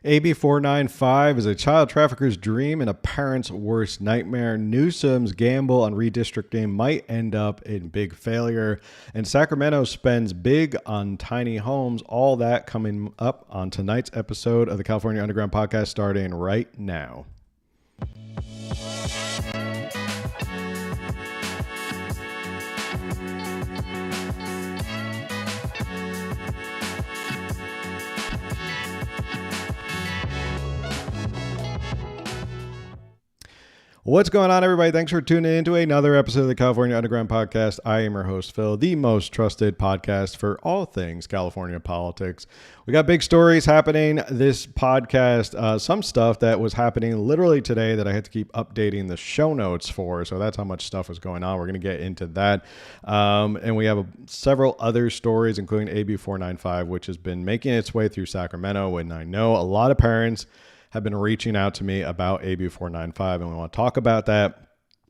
AB495 is a child trafficker's dream and a parent's worst nightmare. Newsom's gamble on redistricting might end up in big failure. And Sacramento spends big on tiny homes. All that coming up on tonight's episode of the California Underground Podcast, starting right now. What's going on, everybody? Thanks for tuning in to another episode of the California Underground Podcast. I am your host, Phil, the most trusted podcast for all things California politics. We got big stories happening this podcast, some stuff that was happening literally today that I had to keep updating the show notes for. So that's how much stuff was going on. We're going to get into that. And we have several other stories, including AB495, which has been making its way through Sacramento. And I know a lot of parents have been reaching out to me about AB495, and we want to talk about that,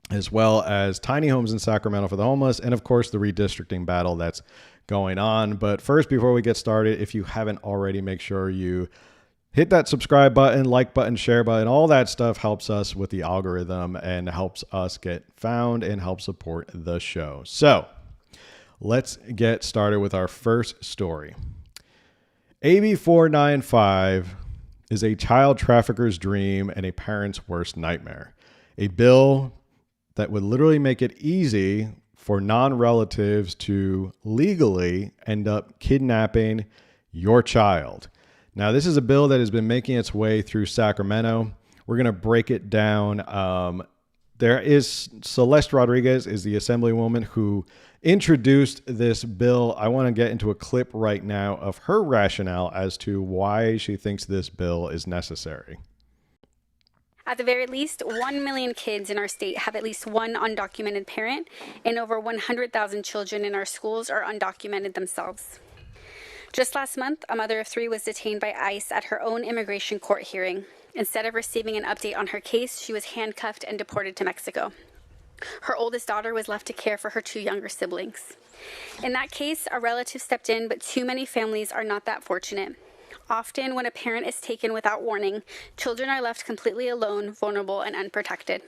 as well as tiny homes in Sacramento for the homeless, and of course the redistricting battle that's going on. But first, before we get started, if you haven't already, make sure you hit that subscribe button, like button, share button. All that stuff helps us with the algorithm and helps us get found and help support the show. So let's get started with our first story. AB495 is a child trafficker's dream and a parent's worst nightmare. A bill that would literally make it easy for non-relatives to legally end up kidnapping your child. Now, this is a bill that has been making its way through Sacramento. We're going to break it down. There is Celeste Rodriguez is the assemblywoman who introduced this bill. I want to get into a clip right now of her rationale as to why she thinks this bill is necessary. At the very least, 1 million kids in our state have at least one undocumented parent, and over 100,000 children in our schools are undocumented themselves. Just last month, a mother of 3 was detained by ICE at her own immigration court hearing. Instead of receiving an update on her case, she was handcuffed and deported to Mexico. Her oldest daughter was left to care for her 2 younger siblings. In that case, a relative stepped in, but too many families are not that fortunate. Often, when a parent is taken without warning, children are left completely alone, vulnerable, and unprotected.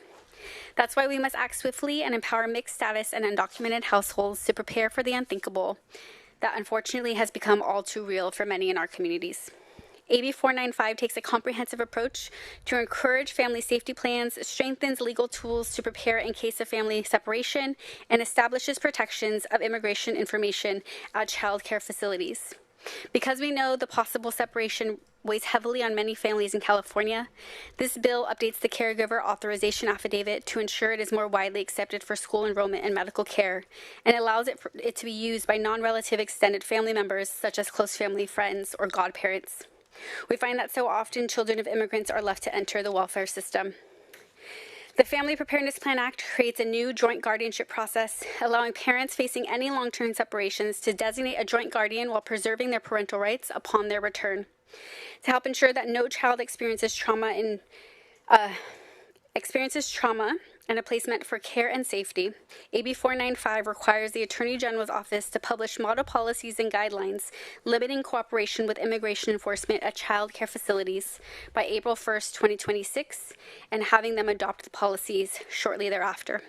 That's why we must act swiftly and empower mixed status and undocumented households to prepare for the unthinkable that unfortunately has become all too real for many in our communities. AB495 takes a comprehensive approach to encourage family safety plans, strengthens legal tools to prepare in case of family separation, and establishes protections of immigration information at child care facilities. Because we know the possible separation weighs heavily on many families in California, this bill updates the caregiver authorization affidavit to ensure it is more widely accepted for school enrollment and medical care, and allows it to be used by non-relative extended family members such as close family friends or godparents. We find that so often children of immigrants are left to enter the welfare system. The Family Preparedness Plan Act creates a new joint guardianship process, allowing parents facing any long-term separations to designate a joint guardian while preserving their parental rights upon their return. To help ensure that no child experiences trauma and a placement for care and safety, AB495 requires the Attorney General's Office to publish model policies and guidelines limiting cooperation with immigration enforcement at child care facilities by April 1st, 2026, and having them adopt the policies shortly thereafter.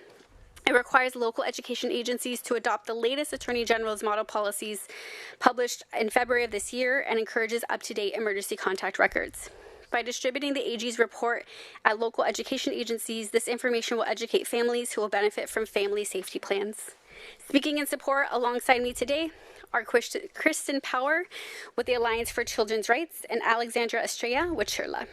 It requires local education agencies to adopt the latest Attorney General's model policies published in February of this year and encourages up-to-date emergency contact records. By distributing the AG's report at local education agencies, this information will educate families who will benefit from family safety plans. Speaking in support alongside me today are Kristen Power with the Alliance for Children's Rights and Alexandra Estrella with Shirla.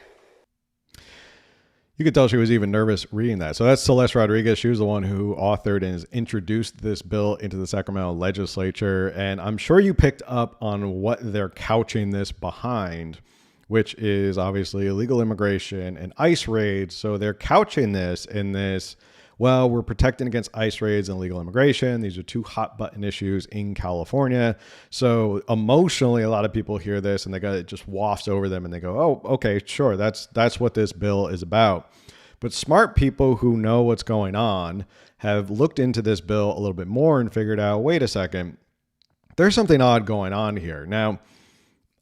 You could tell she was even nervous reading that. So that's Celeste Rodriguez. She was the one who authored and has introduced this bill into the Sacramento legislature. And I'm sure you picked up on what they're couching this behind, which is obviously illegal immigration and ICE raids. So they're couching this in this, well, we're protecting against ICE raids and illegal immigration. These are 2 hot button issues in California. So emotionally, a lot of people hear this and it just wafts over them and they go, oh, okay, sure. That's what this bill is about. But smart people who know what's going on have looked into this bill a little bit more and figured out, wait a second, there's something odd going on here. Now,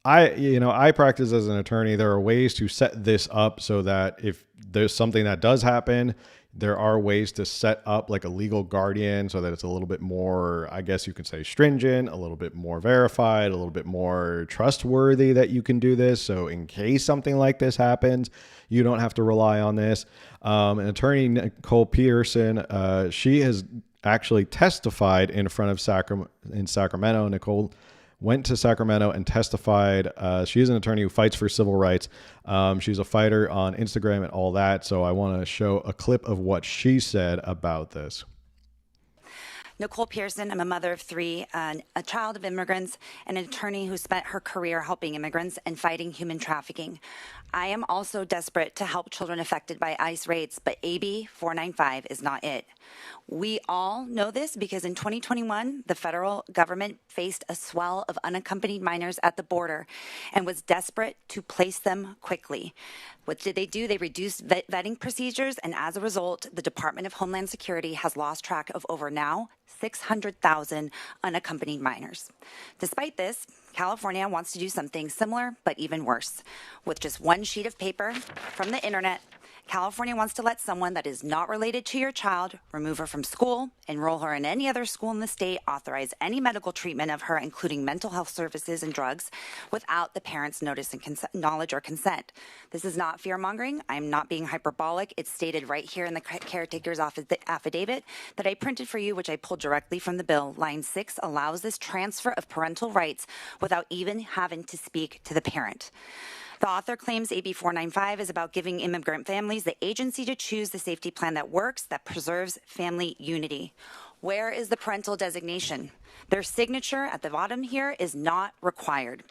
I practice as an attorney. There are ways to set this up so that if there's something that does happen, there are ways to set up like a legal guardian so that it's a little bit more, I guess you could say, stringent, a little bit more verified, a little bit more trustworthy that you can do this. So in case something like this happens, you don't have to rely on this. An attorney, Nicole Pearson, she has actually testified in front of Sacramento. Nicole went to Sacramento and testified. She's an attorney who fights for civil rights. She's a fighter on Instagram and all that. So I want to show a clip of what she said about this. Nicole Pearson. I'm a mother of three, a child of immigrants, and an attorney who spent her career helping immigrants and fighting human trafficking. I am also desperate to help children affected by ICE raids, but AB 495 is not it. We all know this because in 2021, the federal government faced a swell of unaccompanied minors at the border and was desperate to place them quickly. What did they do? They reduced vetting procedures, and as a result, the Department of Homeland Security has lost track of over now 600,000 unaccompanied minors. Despite this, California wants to do something similar, but even worse. With just one sheet of paper from the internet, California wants to let someone that is not related to your child remove her from school, enroll her in any other school in the state, authorize any medical treatment of her, including mental health services and drugs, without the parent's notice and knowledge or consent. This is not fear-mongering. I'm not being hyperbolic. It's stated right here in the caretaker's affidavit that I printed for you, which I pulled directly from the bill. Line 6 allows this transfer of parental rights without even having to speak to the parent. The author claims AB 495 is about giving immigrant families the agency to choose the safety plan that works, that preserves family unity. Where is the parental designation? Their signature at the bottom here is not required.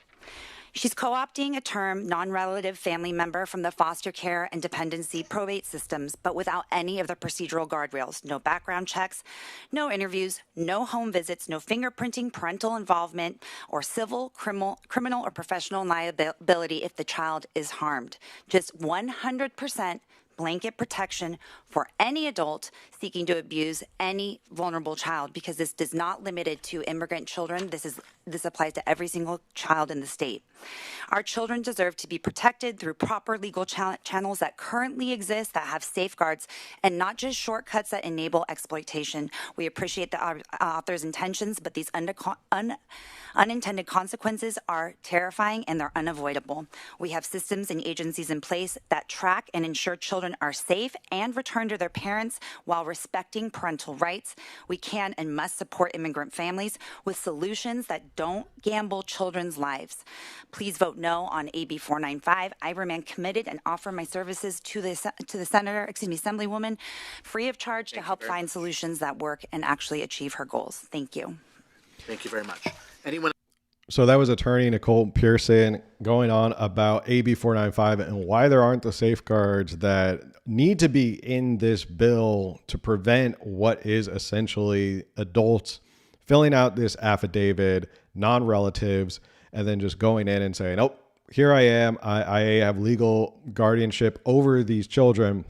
She's co-opting a term, non-relative family member, from the foster care and dependency probate systems, but without any of the procedural guardrails. No background checks, no interviews, no home visits, no fingerprinting, parental involvement, or civil, criminal, or professional liability if the child is harmed. Just 100% blanket protection for any adult seeking to abuse any vulnerable child, because this does not limit it to immigrant children. This applies to every single child in the state. Our children deserve to be protected through proper legal channels that currently exist, that have safeguards, and not just shortcuts that enable exploitation. We appreciate the author's intentions, but these unintended consequences are terrifying and they're unavoidable. We have systems and agencies in place that track and ensure children are safe and returned to their parents while respecting parental rights. We can and must support immigrant families with solutions that don't gamble children's lives. Please vote no on AB 495. I remain committed and offer my services to the Assemblywoman, free of charge, to help find solutions that work and actually achieve her goals. Thank you. Thank you very much. Anyone? So that was attorney Nicole Pearson going on about AB 495 and why there aren't the safeguards that need to be in this bill to prevent what is essentially adults filling out this affidavit, non-relatives, and then just going in and saying, oh, here I am. I have legal guardianship over these children.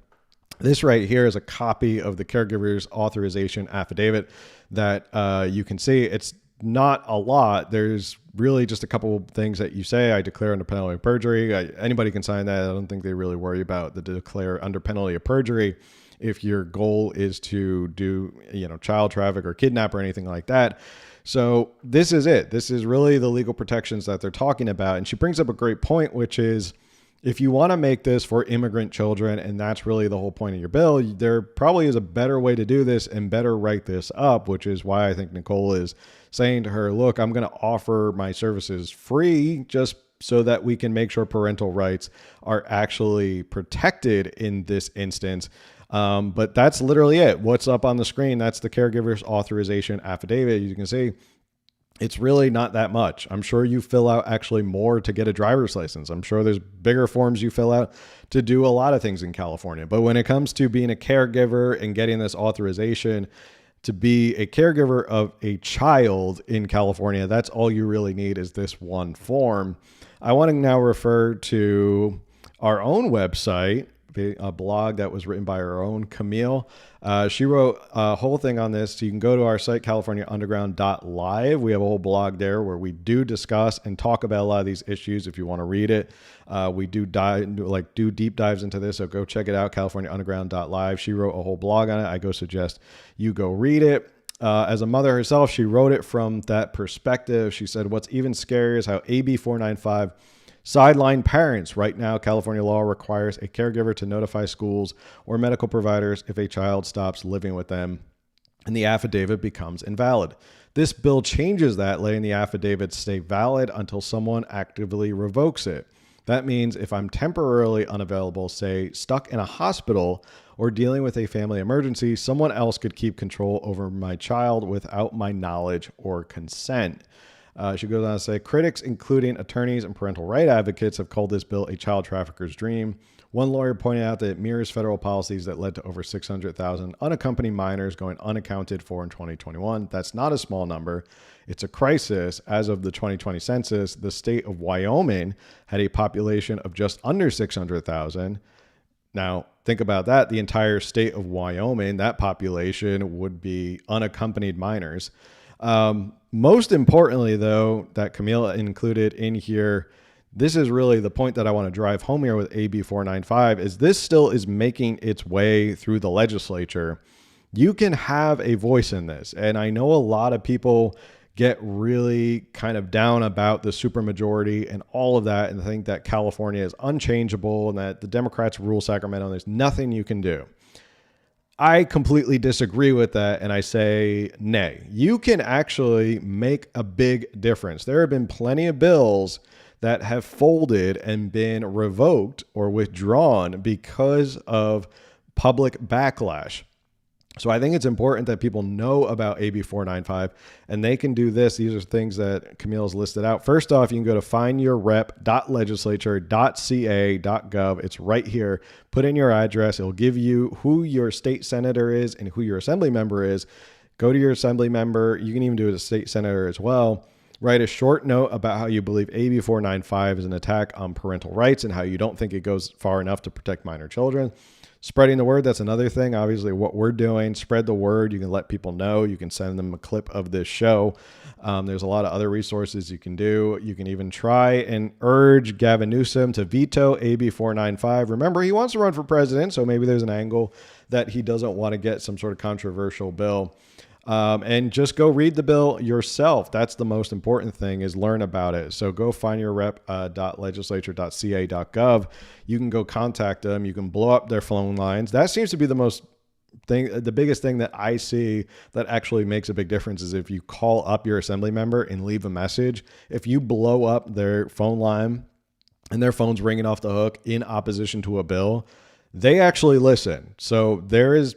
This right here is a copy of the caregiver's authorization affidavit that you can see. It's not a lot. There's really just a couple of things that you say. I declare under penalty of perjury. Anybody can sign that. I don't think they really worry about the declare under penalty of perjury if your goal is to do, child traffic or kidnap or anything like that. So this is it. This is really the legal protections that they're talking about. And she brings up a great point, which is if you want to make this for immigrant children, and that's really the whole point of your bill, there probably is a better way to do this and better write this up, which is why I think Nicole is saying to her, look, I'm going to offer my services free just so that we can make sure parental rights are actually protected in this instance. But that's literally it. What's up on the screen, that's the caregiver's authorization affidavit. You can see it's really not that much. I'm sure you fill out actually more to get a driver's license. I'm sure there's bigger forms you fill out to do a lot of things in California. But when it comes to being a caregiver and getting this authorization to be a caregiver of a child in California, that's all you really need is this one form. I want to now refer to our own website a blog that was written by our own Camille. She wrote a whole thing on this. So you can go to our site, californiaunderground.live. We have a whole blog there where we do discuss and talk about a lot of these issues. If you want to read it, we do deep dives into this. So go check it out, californiaunderground.live. She wrote a whole blog on it. I go suggest you go read it. As a mother herself, she wrote it from that perspective. She said, what's even scarier is how AB495 sideline parents. Right now, California law requires a caregiver to notify schools or medical providers if a child stops living with them, and the affidavit becomes invalid. This bill changes that, letting the affidavit stay valid until someone actively revokes it. That means if I'm temporarily unavailable, say stuck in a hospital or dealing with a family emergency, someone else could keep control over my child without my knowledge or consent. She goes on to say, critics, including attorneys and parental right advocates, have called this bill a child trafficker's dream. One lawyer pointed out that it mirrors federal policies that led to over 600,000 unaccompanied minors going unaccounted for in 2021. That's not a small number. It's a crisis. As of the 2020 census, the state of Wyoming had a population of just under 600,000. Now, think about that. The entire state of Wyoming, that population would be unaccompanied minors. Most importantly, though, that Camila included in here, this is really the point that I want to drive home here with AB 495, is this still is making its way through the legislature. You can have a voice in this. And I know a lot of people get really kind of down about the supermajority and all of that and think that California is unchangeable and that the Democrats rule Sacramento and there's nothing you can do. I completely disagree with that, and I say nay. You can actually make a big difference. There have been plenty of bills that have folded and been revoked or withdrawn because of public backlash. So I think it's important that people know about AB 495, and they can do this. These are things that Camille's listed out. First off, you can go to findyourrep.legislature.ca.gov. It's right here. Put in your address. It'll give you who your state senator is and who your assembly member is. Go to your assembly member. You can even do it as a state senator as well. Write a short note about how you believe AB 495 is an attack on parental rights and how you don't think it goes far enough to protect minor children. Spreading the word, that's another thing. Obviously, what we're doing, spread the word. You can let people know. You can send them a clip of this show. There's a lot of other resources you can do. You can even try and urge Gavin Newsom to veto AB 495. Remember, he wants to run for president, so maybe there's an angle that he doesn't want to get some sort of controversial bill. And just go read the bill yourself. That's the most important thing, is learn about it. So go find your rep.legislature.ca.gov. You can go contact them. You can blow up their phone lines. That seems to be the biggest thing that I see that actually makes a big difference is if you call up your assembly member and leave a message. If you blow up their phone line and their phone's ringing off the hook in opposition to a bill, they actually listen. So there is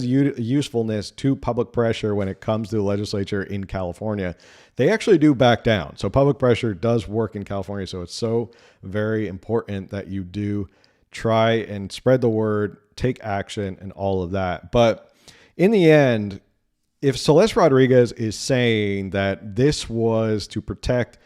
usefulness to public pressure when it comes to the legislature in California. They actually do back down. So public pressure does work in California. So it's so very important that you do try and spread the word, take action, and all of that. But in the end, if Celeste Rodriguez is saying that this was to protect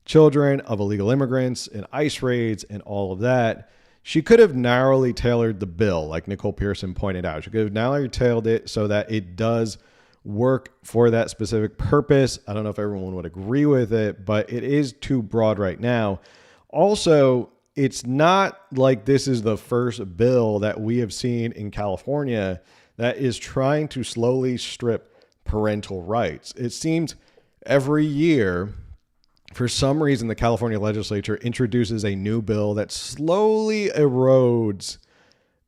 children of illegal immigrants and ICE raids and all of that, she could have narrowly tailored the bill, like Nicole Pearson pointed out. She could have narrowly tailored it so that it does work for that specific purpose. I don't know if everyone would agree with it, but it is too broad right now. Also, it's not like this is the first bill that we have seen in California that is trying to slowly strip parental rights. It seems every year, for some reason, the California legislature introduces a new bill that slowly erodes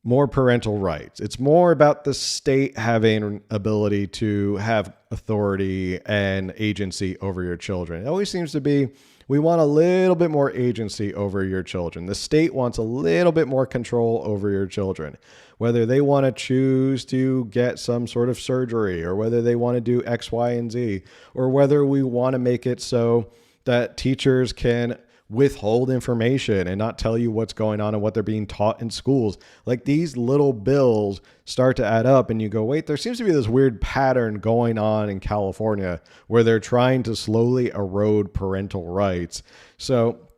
more parental rights. It's more about the state having ability to have authority and agency over your children. It always seems to be, we want a little bit more agency over your children. The state wants a little bit more control over your children, whether they want to choose to get some sort of surgery or whether they want to do X, Y, and Z, or whether we want to make it so that teachers can withhold information and not tell you what's going on and what they're being taught in schools. Like, these little bills start to add up and you go, wait, there seems to be this weird pattern going on in California where they're trying to slowly erode parental rights. So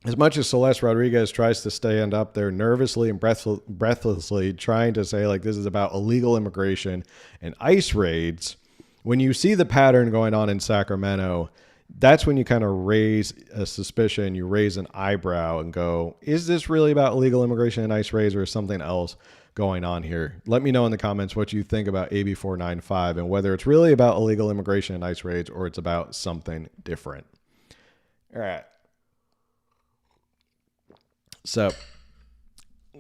as much as Celeste Rodriguez tries to stand up there nervously and breathlessly trying to say like this is about illegal immigration and ICE raids, when you see the pattern going on in Sacramento, that's when you kind of raise a suspicion, you raise an eyebrow and go, is this really about illegal immigration and ICE raids, or is something else going on here? Let me know in the comments what you think about AB495 and whether it's really about illegal immigration and ICE raids or it's about something different. All right. So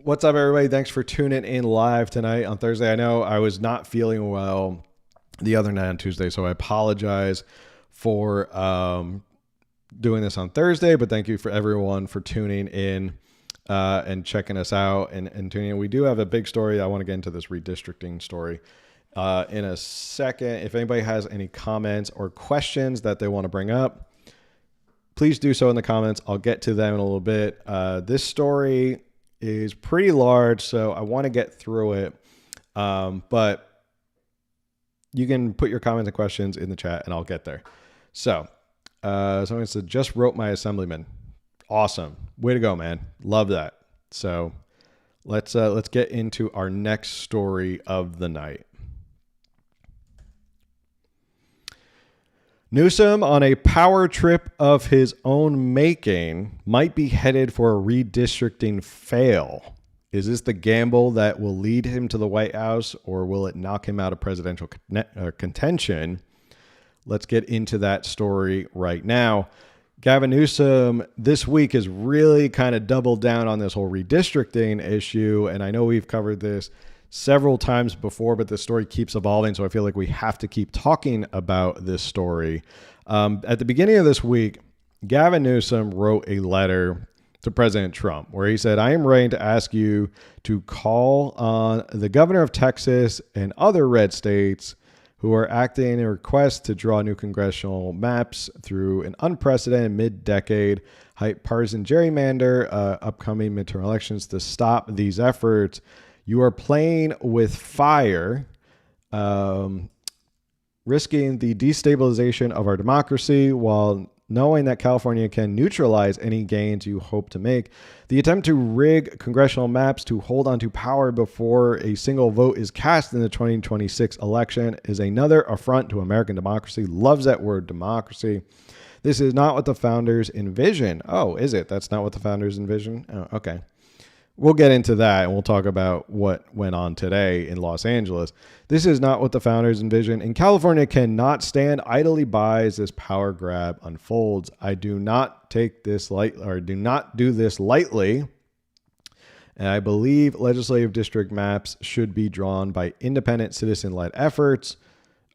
what's up, everybody? Thanks for tuning in live tonight on Thursday. I know I was not feeling well the other night on Tuesday, so I apologize for doing this on Thursday, but thank you for everyone for tuning in and checking us out and tuning in. We do have a big story. I want to get into this redistricting story in a second. If anybody has any comments or questions that they want to bring up, please do so in the comments. I'll get to them in a little bit. This story is pretty large, so I want to get through it, but you can put your comments and questions in the chat and I'll get there. So, someone said, just wrote my assemblyman. Awesome. Way to go, man. Love that. So let's get into our next story of the night. Newsom, on a power trip of his own making, might be headed for a redistricting fail. Is this the gamble that will lead him to the White House, or will it knock him out of presidential contention? Let's get into that story right now. Gavin Newsom this week has really kind of doubled down on this whole redistricting issue. And I know we've covered this several times before, but the story keeps evolving. So I feel like we have to keep talking about this story. At the beginning of this week, Gavin Newsom wrote a letter to President Trump where he said, I am writing to ask you to call on the governor of Texas and other red states who are acting in a request to draw new congressional maps through an unprecedented mid-decade partisan gerrymander, upcoming midterm elections, to stop these efforts. You are playing with fire, risking the destabilization of our democracy while knowing that California can neutralize any gains you hope to make. The attempt to rig congressional maps to hold onto power before a single vote is cast in the 2026 election is another affront to American democracy. Loves that word, democracy. This is not what the founders envisioned. Oh, is it? That's not what the founders envisioned? Oh, okay. We'll get into that, and we'll talk about what went on today in Los Angeles. This is not what the founders envisioned, and California cannot stand idly by as this power grab unfolds. I do not take this do not do this lightly, and I believe legislative district maps should be drawn by independent citizen-led efforts.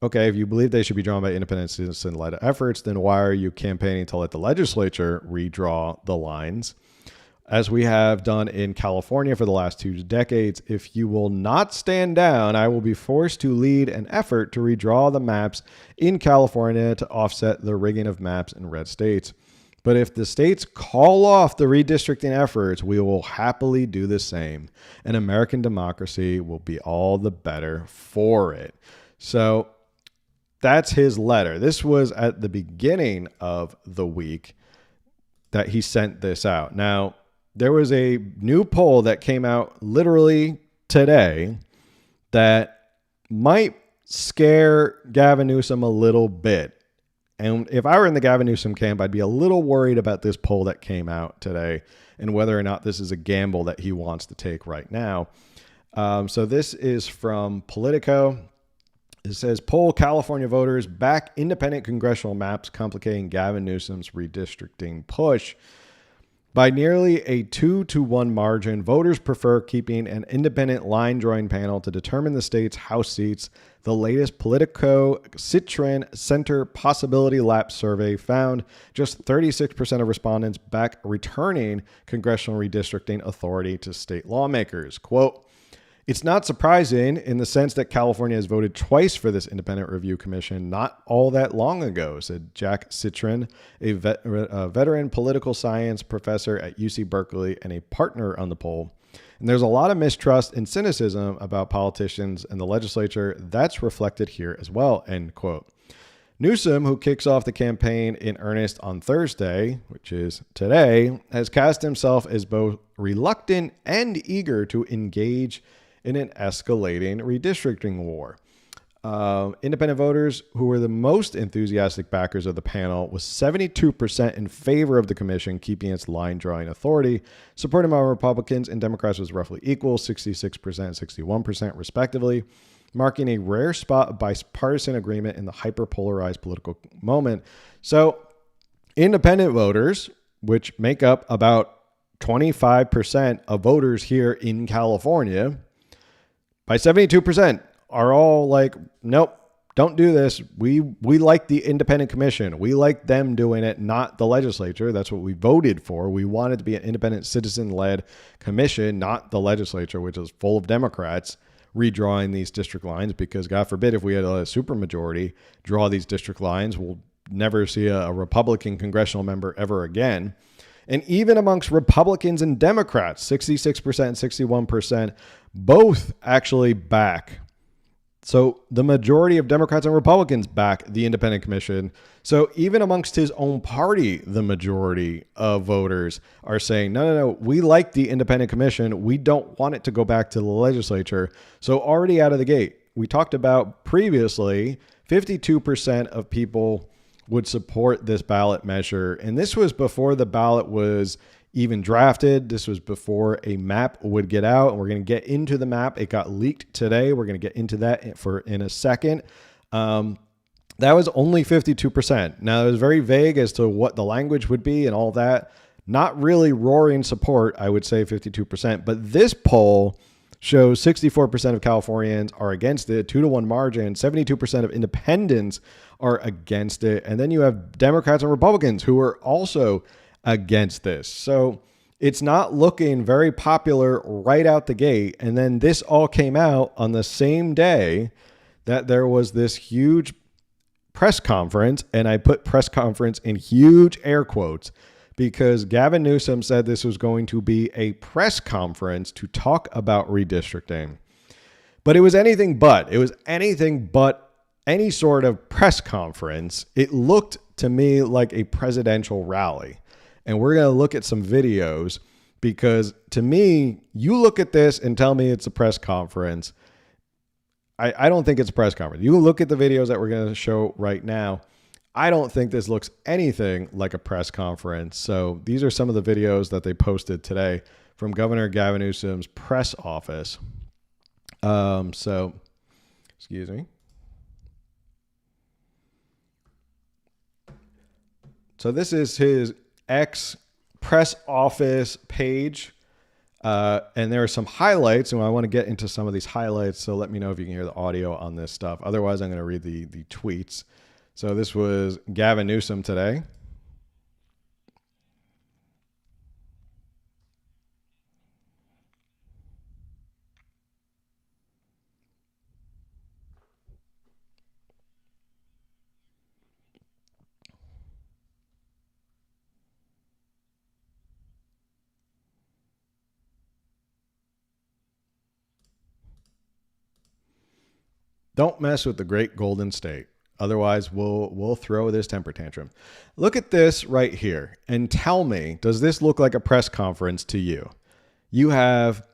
Okay, if you believe they should be drawn by independent citizen-led efforts, then why are you campaigning to let the legislature redraw the lines? As we have done in California for the last 2 decades, if you will not stand down, I will be forced to lead an effort to redraw the maps in California to offset the rigging of maps in red states. But if the states call off the redistricting efforts, we will happily do the same, and American democracy will be all the better for it. So that's his letter. This was at the beginning of the week that he sent this out. Now, there was a new poll that came out literally today that might scare Gavin Newsom a little bit. And if I were in the Gavin Newsom camp, I'd be a little worried about this poll that came out today and whether or not this is a gamble that he wants to take right now. So this is from Politico. It says, poll California voters back independent congressional maps complicating Gavin Newsom's redistricting push. By nearly a 2-to-1 margin, voters prefer keeping an independent line drawing panel to determine the state's House seats. The latest Politico Citron Center Possibility Lap survey found just 36% of respondents back returning congressional redistricting authority to state lawmakers. Quote, it's not surprising in the sense that California has voted twice for this independent review commission not all that long ago, said Jack Citron, a veteran political science professor at UC Berkeley and a partner on the poll. And there's a lot of mistrust and cynicism about politicians and the legislature that's reflected here as well, end quote. Newsom, who kicks off the campaign in earnest on Thursday, which is today, has cast himself as both reluctant and eager to engage in an escalating redistricting war. Independent voters, who were the most enthusiastic backers of the panel, was 72% in favor of the commission keeping its line-drawing authority. Supported by Republicans and Democrats was roughly equal, 66% and 61% respectively, marking a rare spot of bipartisan agreement in the hyper-polarized political moment. So independent voters, which make up about 25% of voters here in California, by 72%, are all like, nope, don't do this. We like the independent commission. We like them doing it, not the legislature. That's what we voted for. We wanted to be an independent citizen-led commission, not the legislature, which is full of Democrats redrawing these district lines, because God forbid if we had a supermajority draw these district lines, we'll never see a Republican congressional member ever again. And even amongst Republicans and Democrats, 66% and 61%, both actually back. So the majority of Democrats and Republicans back the independent commission. So even amongst his own party, the majority of voters are saying, no, we like the independent commission. We don't want it to go back to the legislature. So already out of the gate, we talked about previously, 52% of people would support this ballot measure. And this was before the ballot was even drafted. This was before a map would get out, and we're going to get into the map. It got leaked today. We're going to get into that in a second. That was only 52%. Now, it was very vague as to what the language would be and all that. Not really roaring support, I would say 52%. But this poll shows 64% of Californians are against it, 2-to-1 margin. 72% of independents are against it. And then you have Democrats and Republicans who are also against this. So it's not looking very popular right out the gate. And then this all came out on the same day that there was this huge press conference. And I put press conference in huge air quotes because Gavin Newsom said this was going to be a press conference to talk about redistricting. But it was anything but. It was anything but any sort of press conference. It looked to me like a presidential rally. And we're going to look at some videos because to me, you look at this and tell me it's a press conference. I don't think it's a press conference. You look at the videos that we're going to show right now. I don't think this looks anything like a press conference. So these are some of the videos that they posted today from Governor Gavin Newsom's press office. Excuse me. So this is his press office page. And there are some highlights, and I want to get into some of these highlights. So let me know if you can hear the audio on this stuff. Otherwise, I'm going to read the tweets. So this was Gavin Newsom today. Don't mess with the great Golden State. Otherwise, we'll throw this temper tantrum. Look at this right here and tell me, does this look like a press conference to you? You have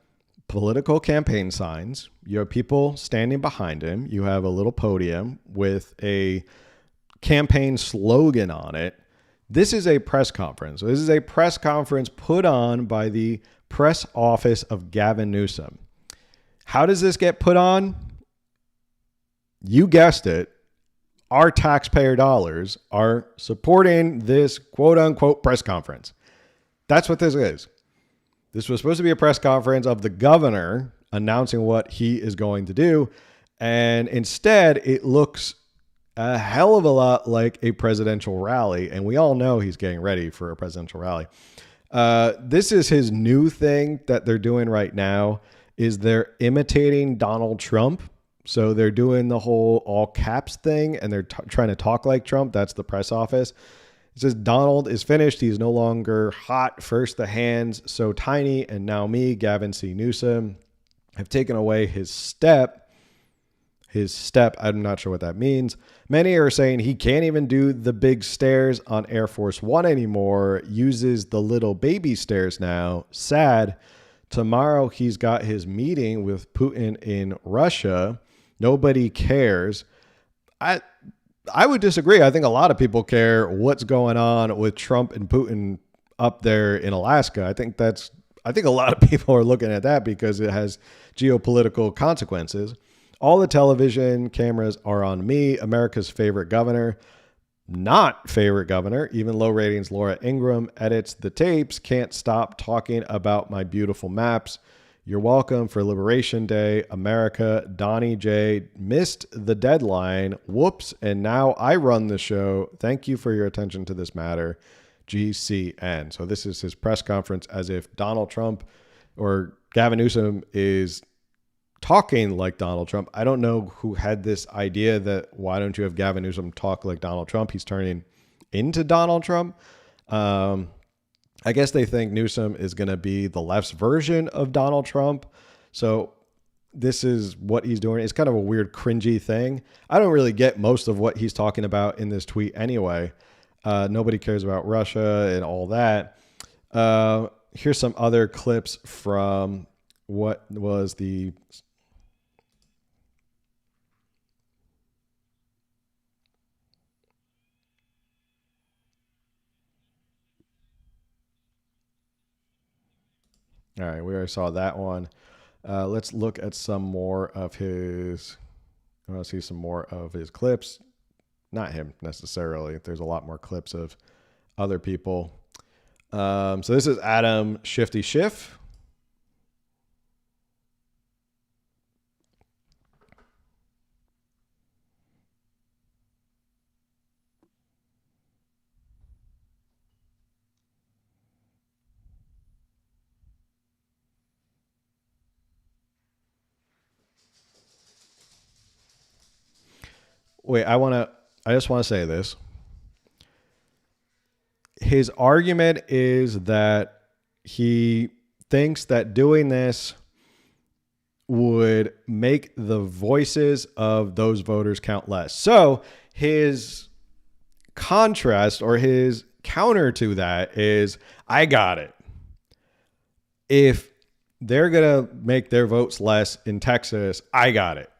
political campaign signs. You have people standing behind him. You have a little podium with a campaign slogan on it. This is a press conference. This is a press conference put on by the press office of Gavin Newsom. How does this get put on? You guessed it. Our taxpayer dollars are supporting this quote unquote press conference. That's what this is. This was supposed to be a press conference of the governor announcing what he is going to do. And instead, it looks a hell of a lot like a presidential rally. And we all know he's getting ready for a presidential rally. This is his new thing that they're doing right now is they're imitating Donald Trump. So they're doing the whole all caps thing and they're trying to talk like Trump. That's the press office. It says Donald is finished. He's no longer hot. First the hands so tiny. And now me, Gavin C. Newsom, have taken away his step. his step. I'm not sure what that means. Many are saying he can't even do the big stairs on Air Force One anymore, uses the little baby stairs now. Sad. Tomorrow he's got his meeting with Putin in Russia. Nobody cares. I would disagree. I think a lot of people care what's going on with Trump and Putin up there in Alaska. I think a lot of people are looking at that because it has geopolitical consequences. All the television cameras are on me, America's favorite governor. Not favorite governor. Even low ratings Laura Ingraham edits the tapes. Can't stop talking about my beautiful maps. You're welcome for Liberation Day, America. Donnie J missed the deadline. Whoops. And now I run the show. Thank you for your attention to this matter. GCN. So this is his press conference as if Donald Trump or Gavin Newsom is talking like Donald Trump. I don't know who had this idea that why don't you have Gavin Newsom talk like Donald Trump? He's turning into Donald Trump. I guess they think Newsom is going to be the left's version of Donald Trump. So this is what he's doing. It's kind of a weird, cringy thing. I don't really get most of what he's talking about in this tweet anyway. Nobody cares about Russia and all that. Here's some other clips from what was the... All right, we already saw that one. Let's look at some more of his... I want to see some more of his clips. Not him necessarily. There's a lot more clips of other people. So this is Adam Shifty Schiff. Wait, I just want to say this. His argument is that he thinks that doing this would make the voices of those voters count less. So his contrast or his counter to that is, I got it. If they're going to make their votes less in Texas, I got it.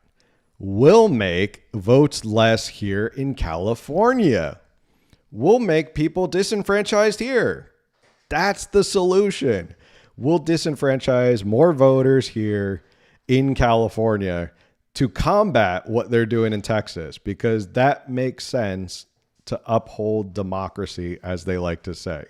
We'll make votes less here in California. We'll make people disenfranchised here. That's the solution. We'll disenfranchise more voters here in California to combat what they're doing in Texas, because that makes sense to uphold democracy, as they like to say.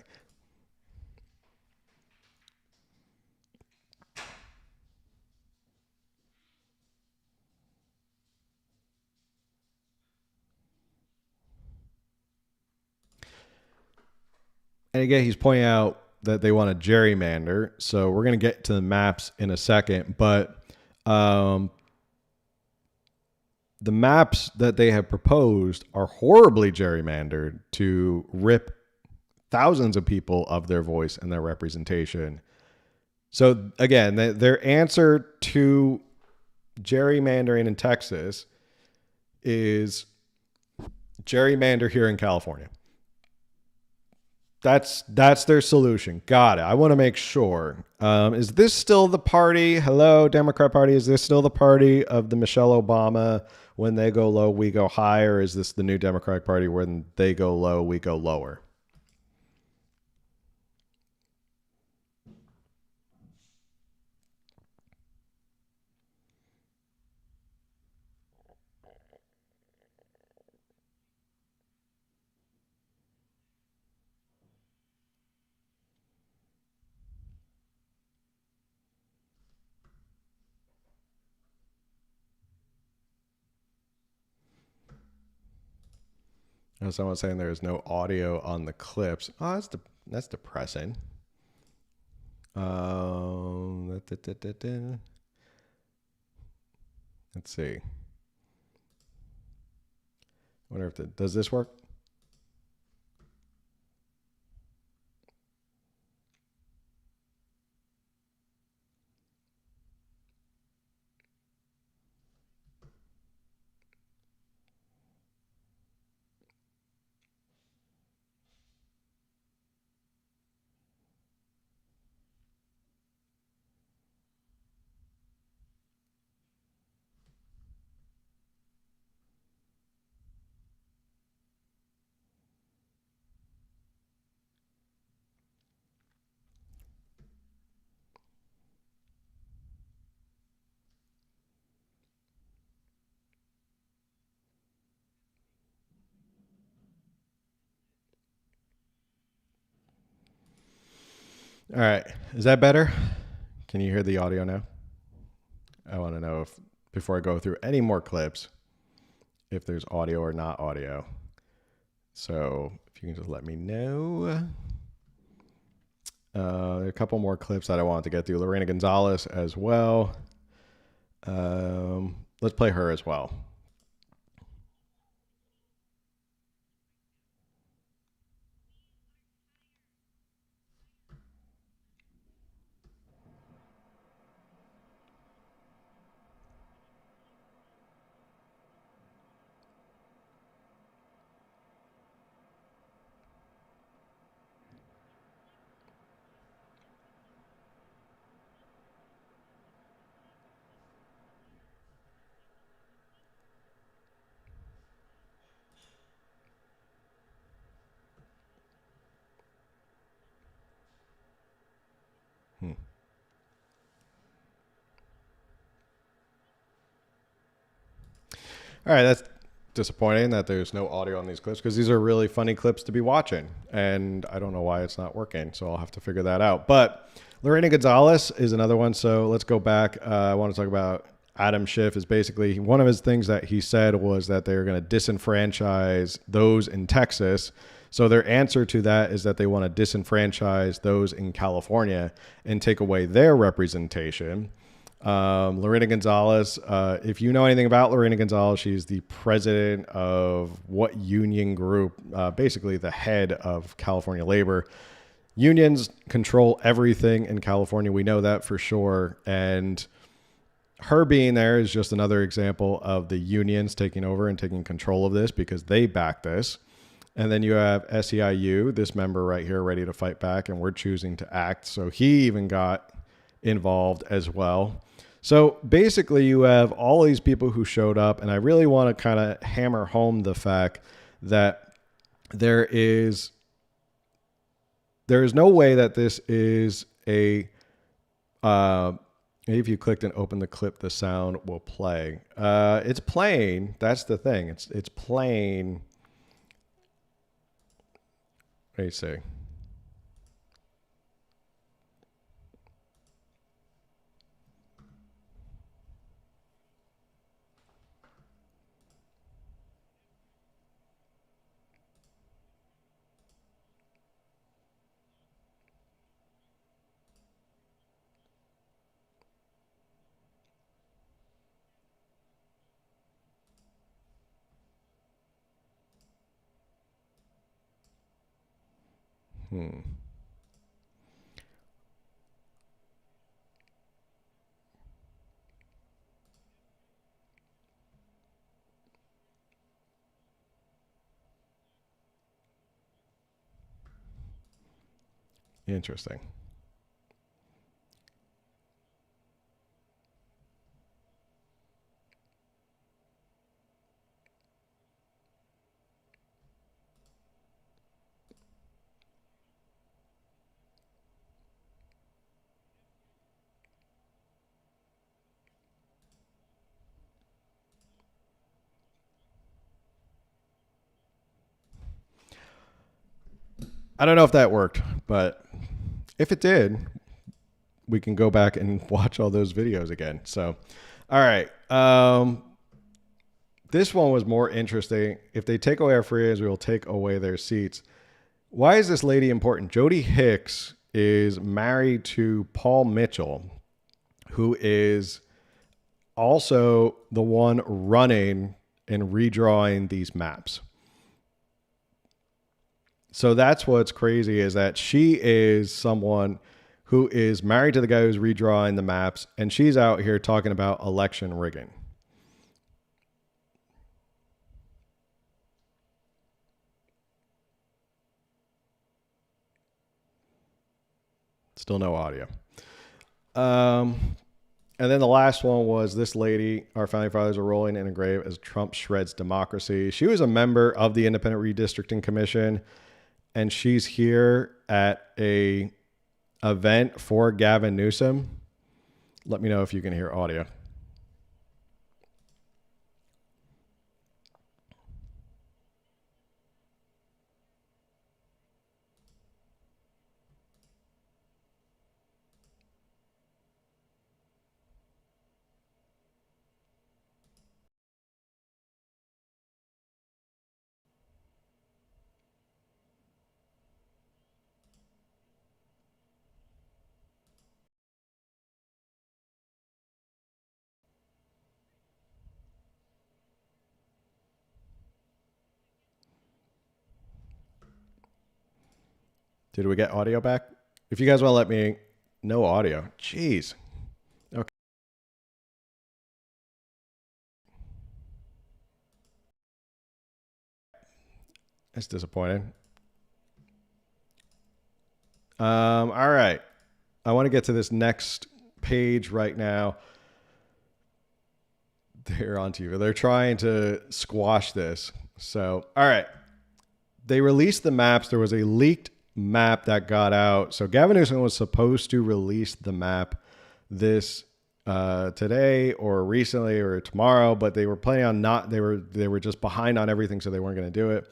And again, he's pointing out that they want to gerrymander. So we're going to get to the maps in a second. But the maps that they have proposed are horribly gerrymandered to rip thousands of people of their voice and their representation. So again, their answer to gerrymandering in Texas is gerrymander here in California. That's their solution. Got it. I want to make sure. Is this still the party? Hello, Democrat Party. Is this still the party of the Michelle Obama? When they go low, we go high? Or is this the new Democratic Party when they go low, we go lower? Someone's saying there is no audio on the clips. Oh, that's depressing. Let's see. I wonder if does this work? All right. Is that better? Can you hear the audio now? I want to know if, before I go through any more clips, if there's audio or not audio. So if you can just let me know. A couple more clips that I wanted to get through. Lorena Gonzalez as well. Let's play her as well. All right, that's disappointing that there's no audio on these clips because these are really funny clips to be watching. And I don't know why it's not working, so I'll have to figure that out. But Lorena Gonzalez is another one. So let's go back. I want to talk about Adam Schiff. Is basically one of his things that he said was that they're going to disenfranchise those in Texas. So their answer to that is that they want to disenfranchise those in California and take away their representation. Lorena Gonzalez, if you know anything about Lorena Gonzalez, she's the president of what union group, basically the head of California labor. Unions control everything in California. We know that for sure. And her being there is just another example of the unions taking over and taking control of this because they back this. And then you have SEIU, this member right here, ready to fight back, and we're choosing to act. So he even got involved as well. So basically you have all these people who showed up, and I really want to kind of hammer home the fact that there is no way that this is a maybe if you clicked and opened the clip, the sound will play. It's playing. That's the thing. It's playing. What do you say? Interesting. I don't know if that worked, but if it did, we can go back and watch all those videos again. So, all right. This one was more interesting. If they take away our freeways, we will take away their seats. Why is this lady important? Jody Hicks is married to Paul Mitchell, who is also the one running and redrawing these maps. So that's what's crazy is that she is someone who is married to the guy who's redrawing the maps, and she's out here talking about election rigging. Still no audio. And then the last one was this lady, our founding fathers are rolling in a grave as Trump shreds democracy. She was a member of the Independent Redistricting Commission, and she's here at a event for Gavin Newsom. Let me know if you can hear audio. Did we get audio back? If you guys want to let me know audio. Jeez. Okay. That's disappointing. All right. I want to get to this next page right now. They're on TV. They're trying to squash this. So, all right. They released the maps. There was a leaked map that got out. So Gavin Newsom was supposed to release the map this today or recently or tomorrow, but they were planning on not. They were just behind on everything, so they weren't going to do it.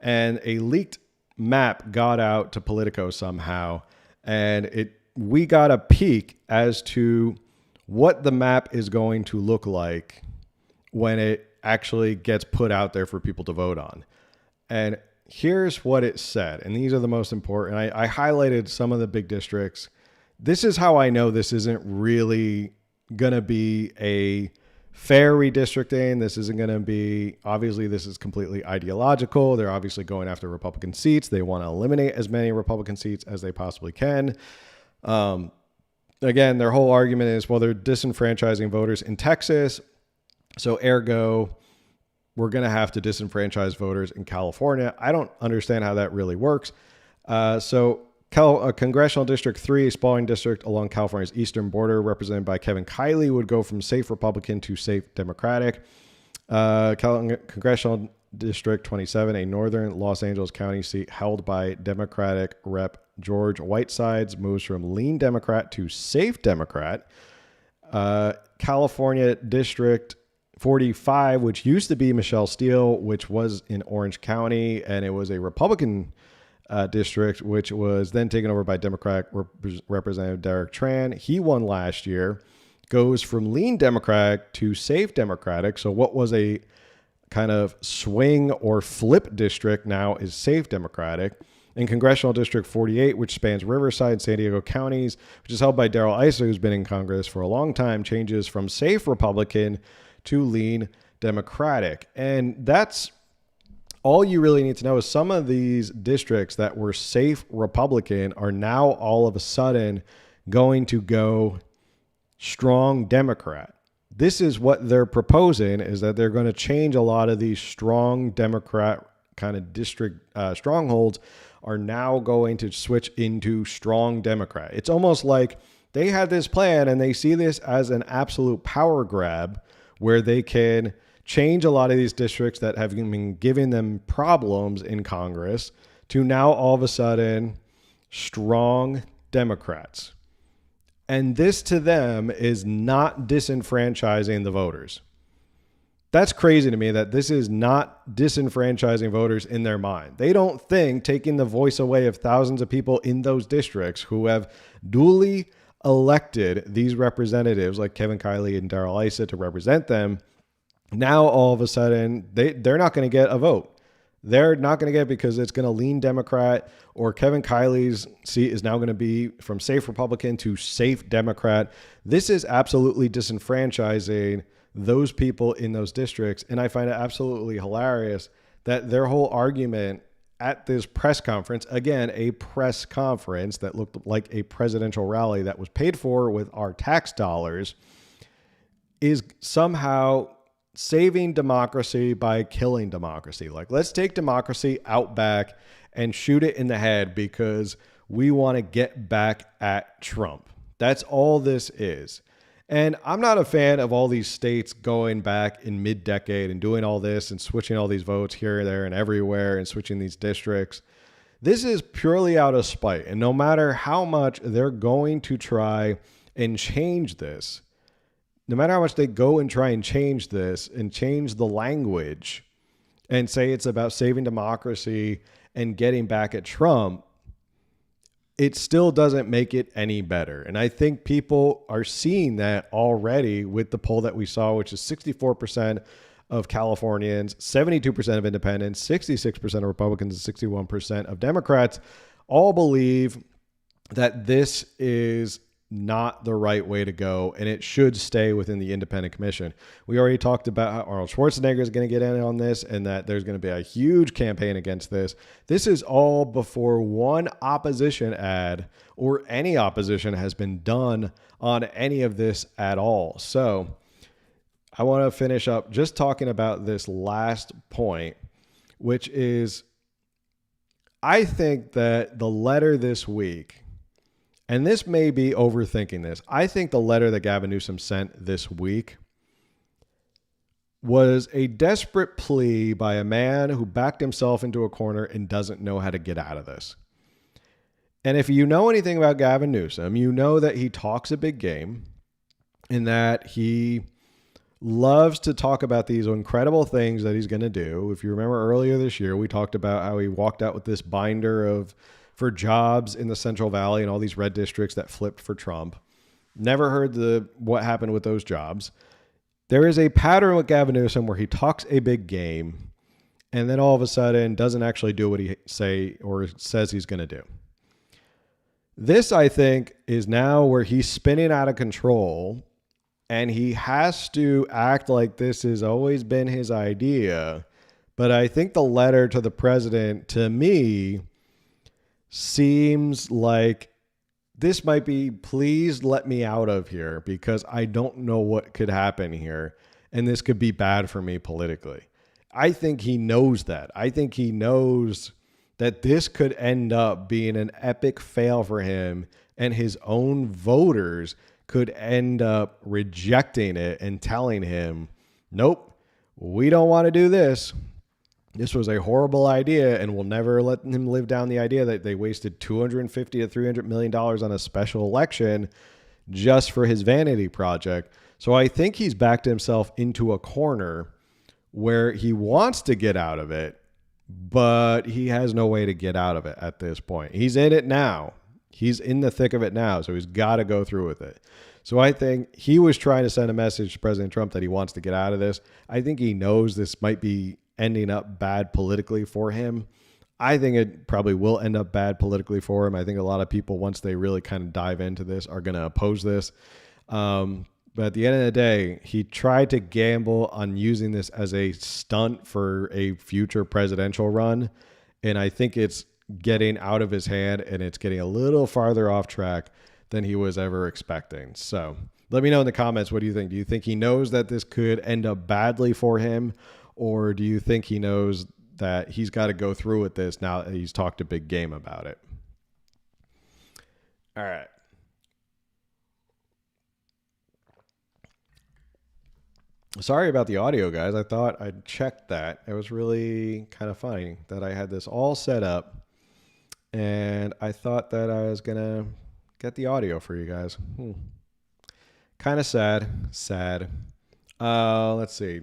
And a leaked map got out to Politico somehow, and we got a peek as to what the map is going to look like when it actually gets put out there for people to vote on. And here's what it said, and these are the most important. I highlighted some of the big districts. This is how I know this isn't really going to be a fair redistricting. This isn't going to be, obviously, this is completely ideological. They're obviously going after Republican seats. They want to eliminate as many Republican seats as they possibly can. Again, their whole argument is, well, they're disenfranchising voters in Texas. So ergo, we're going to have to disenfranchise voters in California. I don't understand how that really works. Congressional District 3, a sprawling district along California's eastern border, represented by Kevin Kiley, would go from safe Republican to safe Democratic. Congressional District 27, a northern Los Angeles County seat held by Democratic Rep. George Whitesides, moves from lean Democrat to safe Democrat. California District 45, which used to be Michelle Steele, which was in Orange County, and it was a Republican district, which was then taken over by Democratic Representative Derek Tran. He won last year, goes from lean Democratic to safe Democratic. So what was a kind of swing or flip district now is safe Democratic. In Congressional District 48, which spans Riverside and San Diego counties, which is held by Darrell Issa, who's been in Congress for a long time, changes from safe Republican to lean Democratic. And that's all you really need to know is some of these districts that were safe Republican are now all of a sudden going to go strong Democrat. This is what they're proposing, is that they're going to change a lot of these strong Democrat kind of district strongholds are now going to switch into strong Democrat. It's almost like they had this plan and they see this as an absolute power grab where they can change a lot of these districts that have been giving them problems in Congress to now all of a sudden strong Democrats. And this to them is not disenfranchising the voters. That's crazy to me that this is not disenfranchising voters in their mind. They don't think taking the voice away of thousands of people in those districts who have duly elected these representatives like Kevin Kiley and Darrell Issa to represent them. Now, all of a sudden, they're not going to get a vote. They're not going to get it because it's going to lean Democrat, or Kevin Kiley's seat is now going to be from safe Republican to safe Democrat. This is absolutely disenfranchising those people in those districts. And I find it absolutely hilarious that their whole argument at this press conference, again, a press conference that looked like a presidential rally that was paid for with our tax dollars, is somehow saving democracy by killing democracy. Like, let's take democracy out back and shoot it in the head because we want to get back at Trump. That's all this is. And I'm not a fan of all these states going back in mid-decade and doing all this and switching all these votes here, there, and everywhere and switching these districts. This is purely out of spite. And no matter how much they're going to try and change this, no matter how much they go and try and change this and change the language and say it's about saving democracy and getting back at Trump, it still doesn't make it any better. And I think people are seeing that already with the poll that we saw, which is 64% of Californians, 72% of independents, 66% of Republicans, and 61% of Democrats all believe that this is not the right way to go, and it should stay within the independent commission. We already talked about how Arnold Schwarzenegger is going to get in on this and that there's going to be a huge campaign against this. This is all before one opposition ad or any opposition has been done on any of this at all. So I want to finish up just talking about this last point, which is I think that the letter this week, and this may be overthinking this, I think the letter that Gavin Newsom sent this week was a desperate plea by a man who backed himself into a corner and doesn't know how to get out of this. And if you know anything about Gavin Newsom, you know that he talks a big game and that he loves to talk about these incredible things that he's going to do. If you remember earlier this year, we talked about how he walked out with this binder for jobs in the Central Valley and all these red districts that flipped for Trump. Never heard what happened with those jobs. There is a pattern with Gavin Newsom where he talks a big game and then all of a sudden doesn't actually do what he says he's going to do. This, I think, is now where he's spinning out of control and he has to act like this has always been his idea. But I think the letter to the president, to me, seems like this might be, please let me out of here because I don't know what could happen here. And this could be bad for me politically. I think he knows that. I think he knows that this could end up being an epic fail for him and his own voters could end up rejecting it and telling him, nope, we don't want to do this. This was a horrible idea, and we'll never let him live down the idea that they wasted $250 to $300 million on a special election just for his vanity project. So I think he's backed himself into a corner where he wants to get out of it, but he has no way to get out of it at this point. He's in it now. He's in the thick of it now, so he's got to go through with it. So I think he was trying to send a message to President Trump that he wants to get out of this. I think he knows this might be ending up bad politically for him. I think it probably will end up bad politically for him. I think a lot of people, once they really kind of dive into this, are going to oppose this. But at the end of the day, he tried to gamble on using this as a stunt for a future presidential run. And I think it's getting out of his hand and it's getting a little farther off track than he was ever expecting. So let me know in the comments, what do you think? Do you think he knows that this could end up badly for him? Or do you think he knows that he's got to go through with this now that he's talked a big game about it? All right. Sorry about the audio, guys. I thought I'd checked that. It was really kind of funny that I had this all set up and I thought that I was going to get the audio for you guys. Kind of sad. Let's see.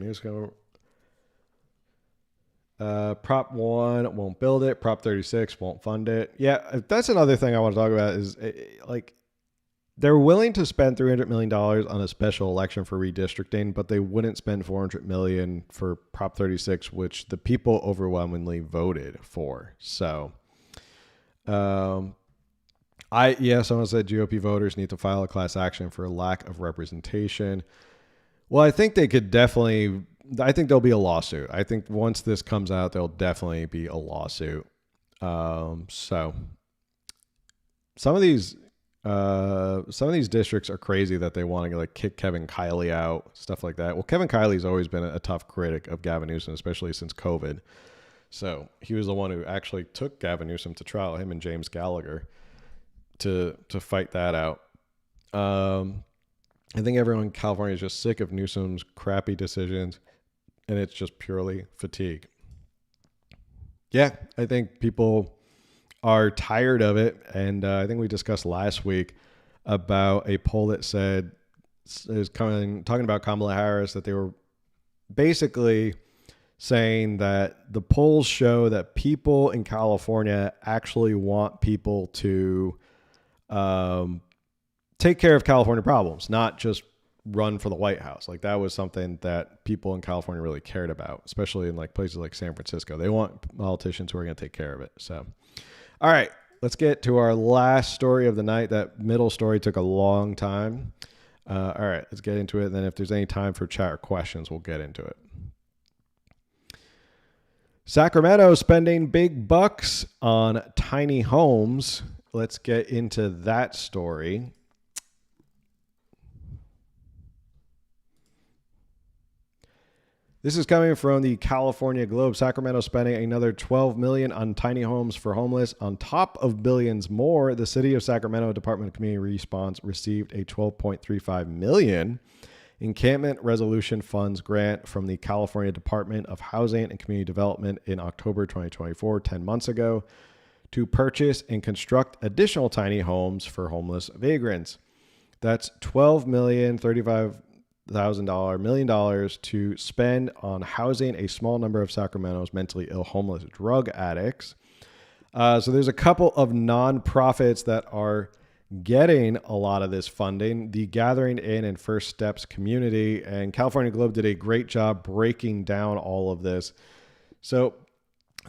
Prop 1 won't build it. Prop 36 won't fund it. Yeah, that's another thing I want to talk about is like they're willing to spend $300 million on a special election for redistricting, but they wouldn't spend $400 million for Prop 36, which the people overwhelmingly voted for. So, someone said GOP voters need to file a class action for lack of representation. Well, I think they could definitely. I think there'll be a lawsuit. I think once this comes out, there'll definitely be a lawsuit. So some of these districts are crazy that they want to like kick Kevin Kiley out, stuff like that. Well, Kevin Kiley's always been a tough critic of Gavin Newsom, especially since COVID. So he was the one who actually took Gavin Newsom to trial, him and James Gallagher, to fight that out. I think everyone in California is just sick of Newsom's crappy decisions, and it's just purely fatigue. Yeah, I think people are tired of it, and I think we discussed last week about a poll that said talking about Kamala Harris, that they were basically saying that the polls show that people in California actually want people to take care of California problems, not just run for the White House. Like that was something that people in California really cared about, especially in like places like San Francisco. They want politicians who are going to take care of it. So, all right, let's get to our last story of the night. That middle story took a long time. All right, let's get into it. And then if there's any time for chat or questions, we'll get into it. Sacramento spending big bucks on tiny homes. Let's get into that story. This is coming from the California Globe. Sacramento spending another $12 million on tiny homes for homeless. On top of billions more, the City of Sacramento Department of Community Response received a $12.35 million Encampment Resolution Funds grant from the California Department of Housing and Community Development in October 2024, 10 months ago, to purchase and construct additional tiny homes for homeless vagrants. That's $12,035,000 million to spend on housing a small number of Sacramento's mentally ill homeless drug addicts. So there's a couple of nonprofits that are getting a lot of this funding. The Gathering In and First Steps community, and California Globe did a great job breaking down all of this. So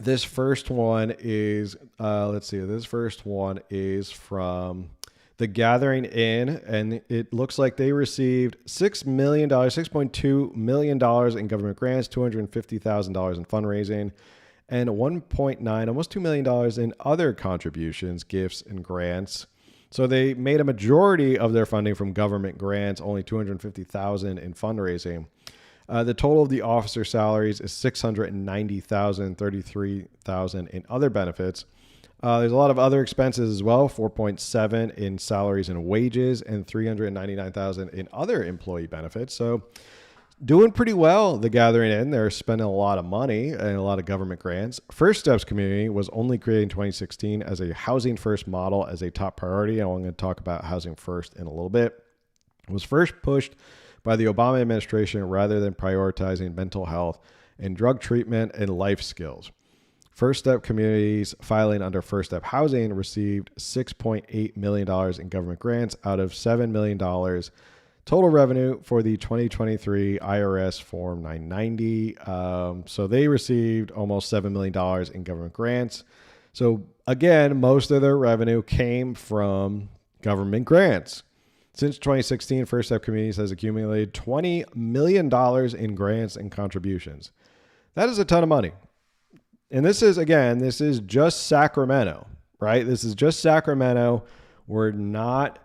this first one is, this first one is from the Gathering In, and it looks like they received $6.2 million in government grants, $250,000 in fundraising, and $1.9, almost $2 million in other contributions, gifts, and grants. So they made a majority of their funding from government grants, only $250,000 in fundraising. The total of the officer salaries is $690,000, $33,000 in other benefits. There's a lot of other expenses as well, $4.7 in salaries and wages, and $399,000 in other employee benefits. So doing pretty well, the Gathering In. They're spending a lot of money and a lot of government grants. First Steps community was only created in 2016 as a housing first model as a top priority. And I'm going to talk about housing first in a little bit. It was first pushed by the Obama administration rather than prioritizing mental health and drug treatment and life skills. First Step communities filing under First Step Housing received $6.8 million in government grants out of $7 million total revenue for the 2023 IRS Form 990. So they received almost $7 million in government grants. So again, most of their revenue came from government grants. Since 2016, First Step Communities has accumulated $20 million in grants and contributions. That is a ton of money. And this is just Sacramento, right? This is just Sacramento. We're not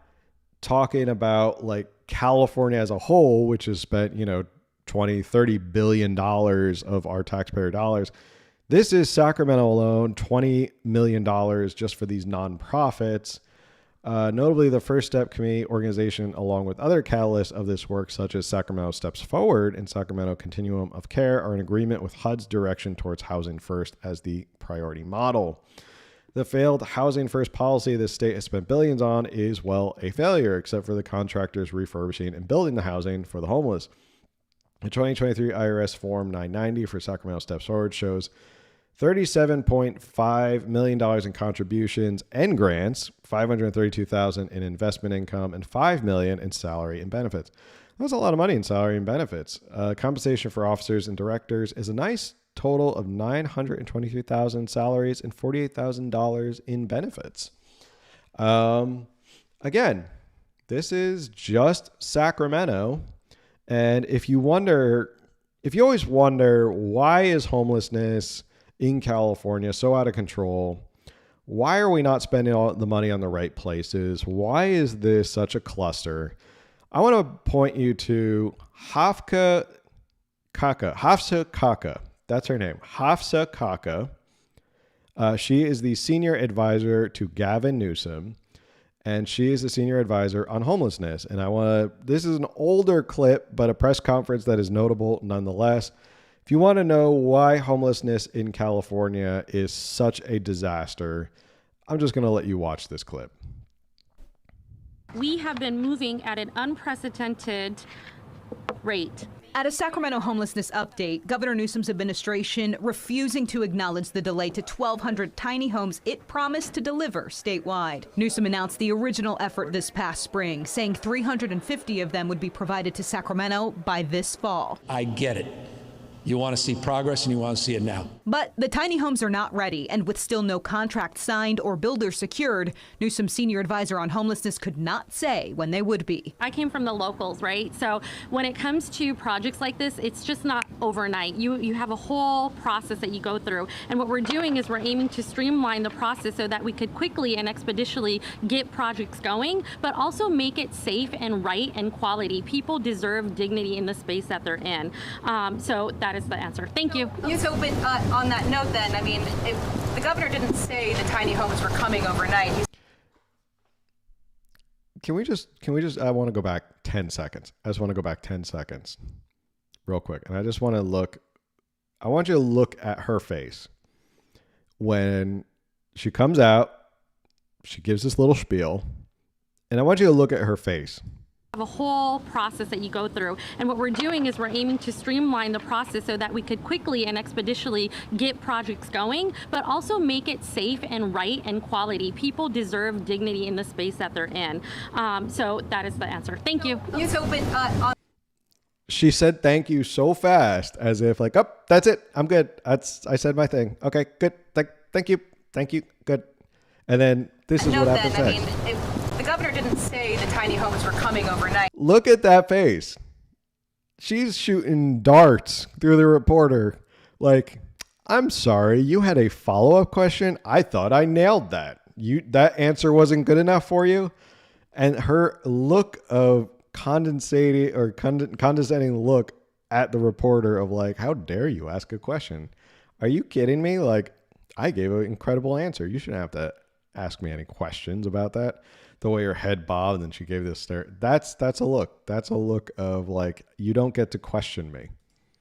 talking about like California as a whole, which has spent, $20-30 billion of our taxpayer dollars. This is Sacramento alone, $20 million just for these nonprofits. Notably, the First Step Community Organization, along with other catalysts of this work, such as Sacramento Steps Forward and Sacramento Continuum of Care, are in agreement with HUD's direction towards housing first as the priority model. The failed housing first policy the state has spent billions on is, well, a failure, except for the contractors refurbishing and building the housing for the homeless. The 2023 IRS Form 990 for Sacramento Steps Forward shows $37.5 million in contributions and grants, $532,000 in investment income, and $5 million in salary and benefits. That's a lot of money in salary and benefits. Compensation for officers and directors is a nice total of $923,000 salaries and $48,000 in benefits. Again, this is just Sacramento. And if you always wonder, why is homelessness in California so out of control? Why are we not spending all the money on the right places? Why is this such a cluster? I want to point you to Hafsa Kaka. That's her name, Hafsa Kaka. She is the senior advisor to Gavin Newsom, and she is the senior advisor on homelessness. And this is an older clip, but a press conference that is notable nonetheless. If you want to know why homelessness in California is such a disaster, I'm just going to let you watch this clip. We have been moving at an unprecedented rate. At a Sacramento homelessness update, Governor Newsom's administration refusing to acknowledge the delay to 1,200 tiny homes it promised to deliver statewide. Newsom announced the original effort this past spring, saying 350 of them would be provided to Sacramento by this fall. I get it. You want to see progress, and you want to see it now. But the tiny homes are not ready, and with still no contract signed or builder secured, Newsom's senior advisor on homelessness could not say when they would be. I came from the locals, right? So when it comes to projects like this, it's just not overnight. You have a whole process that you go through. And what we're doing is we're aiming to streamline the process so that we could quickly and expeditiously get projects going, but also make it safe and right and quality. People deserve dignity in the space that they're in. So that is the answer. Thank you. So, but on that note then, I mean, if the governor didn't say the tiny homes were coming overnight. Can we just, I want to go back 10 seconds. I just want to go back 10 seconds real quick. And I just want I want you to look at her face when she comes out, she gives this little spiel, and I want you to look at her face. Have a whole process that you go through, and what we're doing is we're aiming to streamline the process so that we could quickly and expeditiously get projects going, but also make it safe and right and quality. People deserve dignity in the space that they're in. So that is the answer. Thank you. She said thank you so fast, as if like, oh, that's it, I'm good, I said my thing, okay, good, thank you, good. And then this is what happens next. I mean, if the governor didn't say the tiny homes were coming overnight. Look at that face. She's shooting darts through the reporter. Like, I'm sorry, you had a follow-up question? I thought I nailed that. That answer wasn't good enough for you? And her look of condescending look at the reporter of like, how dare you ask a question? Are you kidding me? Like, I gave an incredible answer. You shouldn't have to ask me any questions about that. The way her head bobbed and then she gave this stare. That's a look. That's a look of like, you don't get to question me.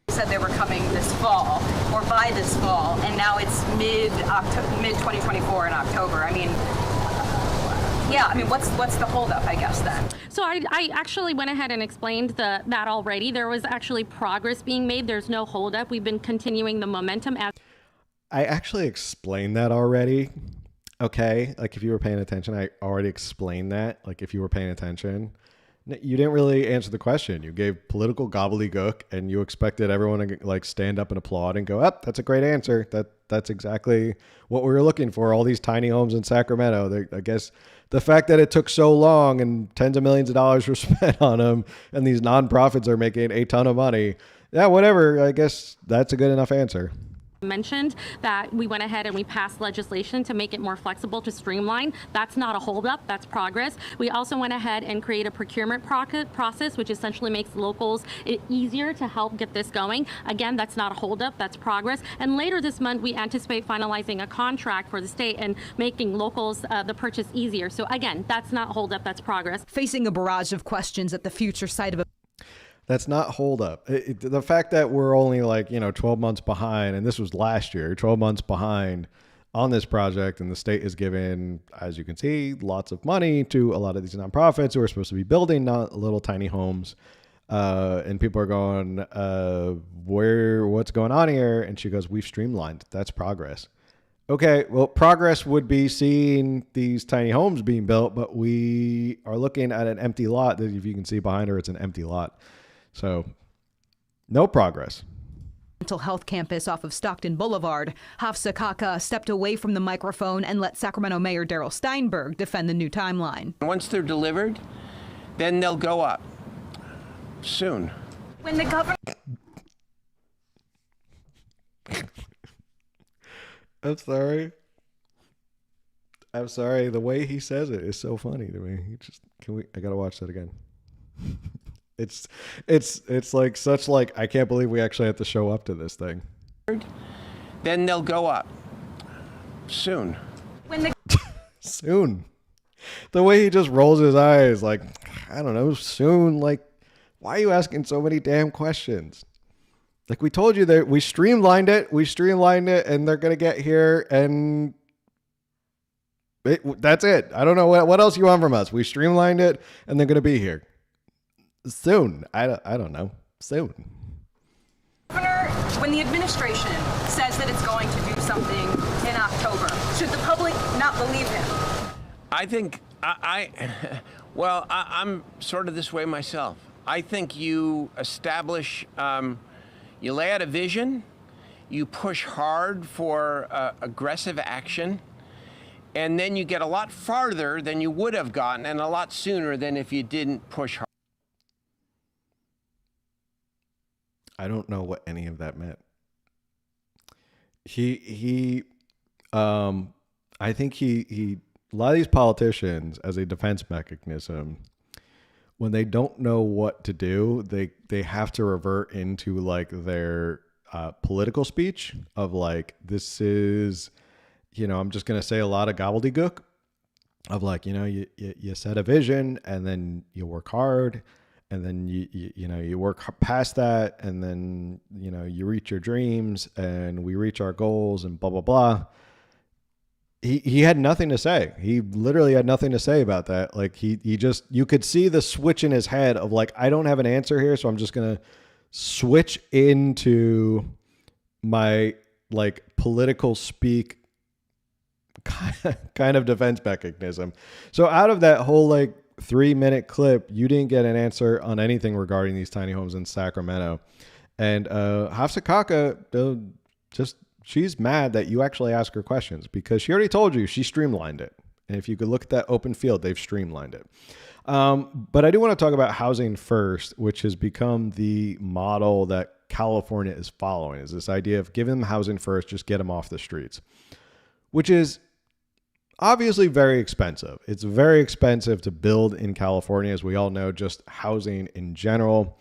Said they were coming this fall or by this fall, and now it's mid 2024 in October. I mean, yeah, I mean, what's the holdup, I guess, then? So I actually went ahead and explained that already. There was actually progress being made. There's no holdup. We've been continuing the momentum. I actually explained that already. Okay, like if you were paying attention, I already explained that. Like if you were paying attention, you didn't really answer the question. You gave political gobbledygook, and you expected everyone to like stand up and applaud and go, "Up, that's a great answer. That's exactly what we were looking for." All these tiny homes in Sacramento. I guess the fact that it took so long and tens of millions of dollars were spent on them, and these nonprofits are making a ton of money. Yeah, whatever. I guess that's a good enough answer. Mentioned that we went ahead and we passed legislation to make it more flexible, to streamline. That's not a holdup, that's progress. We also went ahead and created a procurement process, which essentially makes locals it easier to help get this going. Again, that's not a holdup, that's progress. And later this month, we anticipate finalizing a contract for the state and making locals the purchase easier. So again, that's not holdup, that's progress. Facing a barrage of questions at the future site of a That's not hold up. The fact that we're only like, 12 months behind, and this was last year, 12 months behind on this project, and the state is giving, as you can see, lots of money to a lot of these nonprofits who are supposed to be building little tiny homes. And people are going, what's going on here? And she goes, we've streamlined. That's progress. Okay, well, progress would be seeing these tiny homes being built, but we are looking at an empty lot. If you can see behind her, it's an empty lot. So, no progress. Mental health campus off of Stockton Boulevard. Hafsa Kaka stepped away from the microphone and let Sacramento Mayor Darrell Steinberg defend the new timeline. Once they're delivered, then they'll go up soon. When the governor... I'm sorry. The way he says it is so funny to me. I gotta watch that again. It's like such like, I can't believe we actually have to show up to this thing. Then they'll go up soon. Soon. The way he just rolls his eyes like, I don't know, soon. Like, why are you asking so many damn questions? Like, we told you that we streamlined it, and they're going to get here, and that's it. I don't know what else you want from us. We streamlined it, and they're going to be here soon. I don't know. Soon. Governor, when the administration says that it's going to do something in October, should the public not believe him? I think I'm sort of this way myself. I think you establish You lay out a vision, you push hard for aggressive action, and then you get a lot farther than you would have gotten and a lot sooner than if you didn't push hard. I don't know what any of that meant. I think a lot of these politicians, as a defense mechanism, when they don't know what to do, they have to revert into like their political speech of like, this is, I'm just going to say a lot of gobbledygook of like, you set a vision and then you work hard and then you work past that and then, you reach your dreams and we reach our goals and blah, blah, blah. He had nothing to say. He literally had nothing to say about that. Like he just, you could see the switch in his head of like, I don't have an answer here. So I'm just going to switch into my like political speak kind of defense mechanism. So out of that whole like 3-minute clip, you didn't get an answer on anything regarding these tiny homes in Sacramento. And Hafsa just, she's mad that you actually ask her questions because she already told you she streamlined it. And if you could look at that open field, they've streamlined it. But I do want to talk about housing first, which has become the model that California is following, is this idea of giving them housing first, just get them off the streets, which is obviously very expensive. It's very expensive to build in California, as we all know, just housing in general.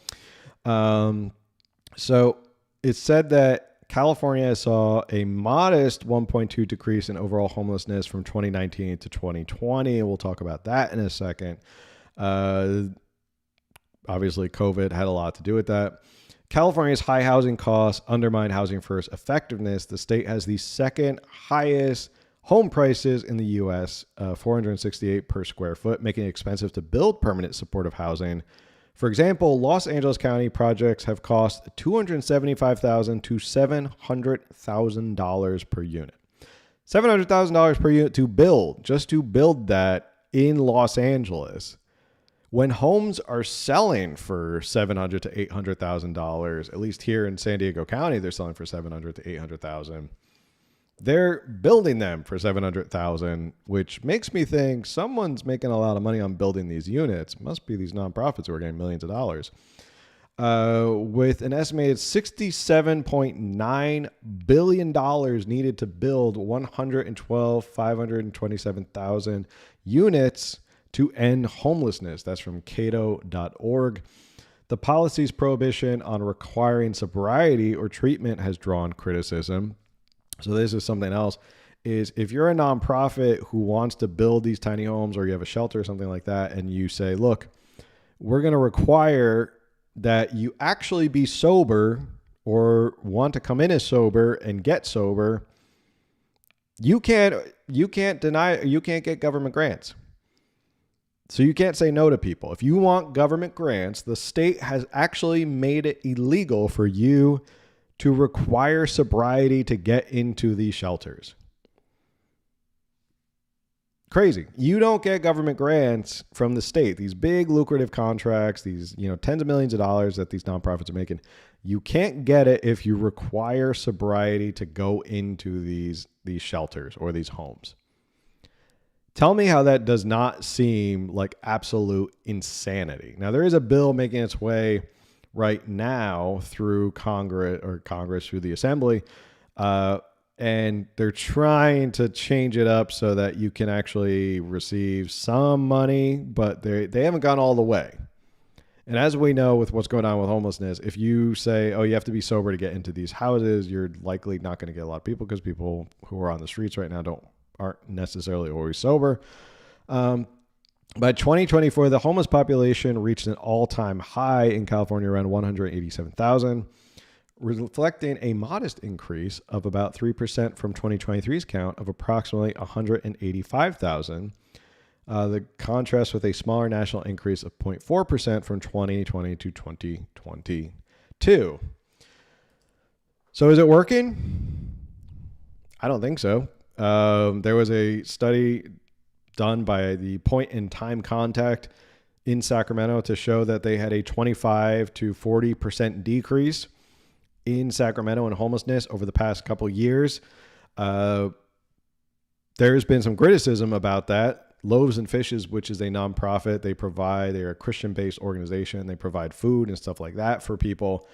So it's said that California saw a modest 1.2 decrease in overall homelessness from 2019 to 2020. And we'll talk about that in a second. Obviously, COVID had a lot to do with that. California's high housing costs undermine housing first effectiveness. The state has the second highest home prices in the U.S., $468 per square foot, making it expensive to build permanent supportive housing. For example, Los Angeles County projects have cost $275,000 to $700,000 per unit. $700,000 per unit to build, just to build that in Los Angeles. When homes are selling for $700,000 to $800,000, at least here in San Diego County, they're selling for $700,000 to $800,000. They're building them for $700,000, which makes me think someone's making a lot of money on building these units. Must be these nonprofits who are getting millions of dollars. With an estimated $67.9 billion needed to build 527,000 units to end homelessness. That's from cato.org. The policy's prohibition on requiring sobriety or treatment has drawn criticism. So this is something else, is if you're a nonprofit who wants to build these tiny homes or you have a shelter or something like that, and you say, look, we're going to require that you actually be sober or want to come in as sober and get sober, you can't get government grants. So you can't say no to people. If you want government grants, the state has actually made it illegal for you to require sobriety to get into these shelters. Crazy. You don't get government grants from the state. These big lucrative contracts, these, tens of millions of dollars that these nonprofits are making. You can't get it if you require sobriety to go into these shelters or these homes. Tell me how that does not seem like absolute insanity. Now, there is a bill making its way right now through Congress through the Assembly, and they're trying to change it up so that you can actually receive some money, but they haven't gone all the way. And as we know with what's going on with homelessness, if you say, oh, you have to be sober to get into these houses, you're likely not going to get a lot of people because people who are on the streets right now aren't necessarily always sober. By 2024, the homeless population reached an all-time high in California, around 187,000, reflecting a modest increase of about 3% from 2023's count of approximately 185,000. The contrast with a smaller national increase of 0.4% from 2020 to 2022. So is it working? I don't think so. There was a study done by the Point in Time Contact in Sacramento to show that they had a 25 to 40% decrease in Sacramento and homelessness over the past couple years. There's been some criticism about that. Loaves and Fishes, which is a nonprofit, they're a Christian-based organization. They provide food and stuff like that for people.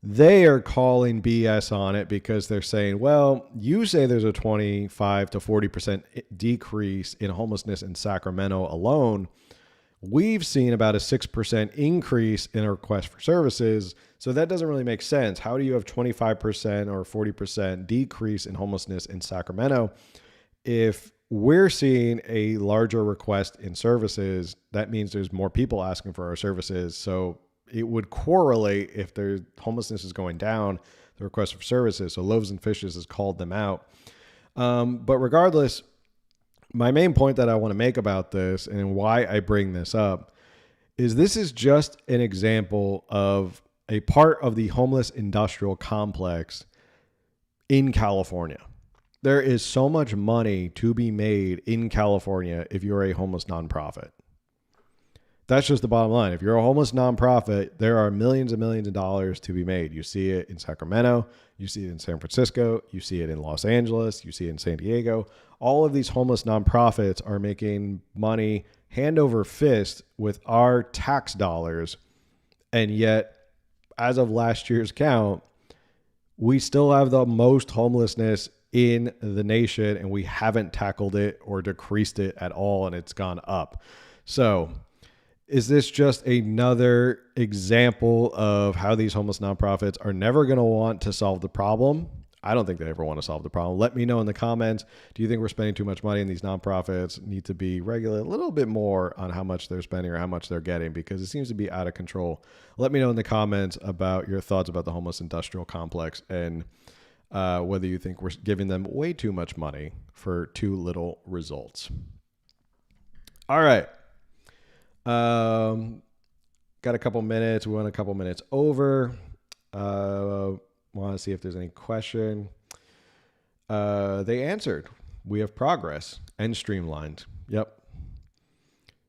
They are calling BS on it because they're saying, well, you say there's a 25 to 40% decrease in homelessness in Sacramento alone. We've seen about a 6% increase in a request for services. So that doesn't really make sense. How do you have 25% or 40% decrease in homelessness in Sacramento? If we're seeing a larger request in services, that means there's more people asking for our services. So it would correlate if their homelessness is going down, the request for services. So Loaves and Fishes has called them out. But regardless, my main point that I want to make about this and why I bring this up is this is just an example of a part of the homeless industrial complex in California. There is so much money to be made in California if you're a homeless nonprofit. That's just the bottom line. If you're a homeless nonprofit, there are millions and millions of dollars to be made. You see it in Sacramento. You see it in San Francisco. You see it in Los Angeles. You see it in San Diego. All of these homeless nonprofits are making money hand over fist with our tax dollars. And yet, as of last year's count, we still have the most homelessness in the nation, and we haven't tackled it or decreased it at all, and it's gone up. So is this just another example of how these homeless nonprofits are never going to want to solve the problem? I don't think they ever want to solve the problem. Let me know in the comments. Do you think we're spending too much money and these nonprofits need to be regulated a little bit more on how much they're spending or how much they're getting? Because it seems to be out of control. Let me know in the comments about your thoughts about the homeless industrial complex and whether you think we're giving them way too much money for too little results. All right. Got a couple minutes. We went a couple minutes over. Want to see if there's any question. They answered. We have progress and streamlined. Yep.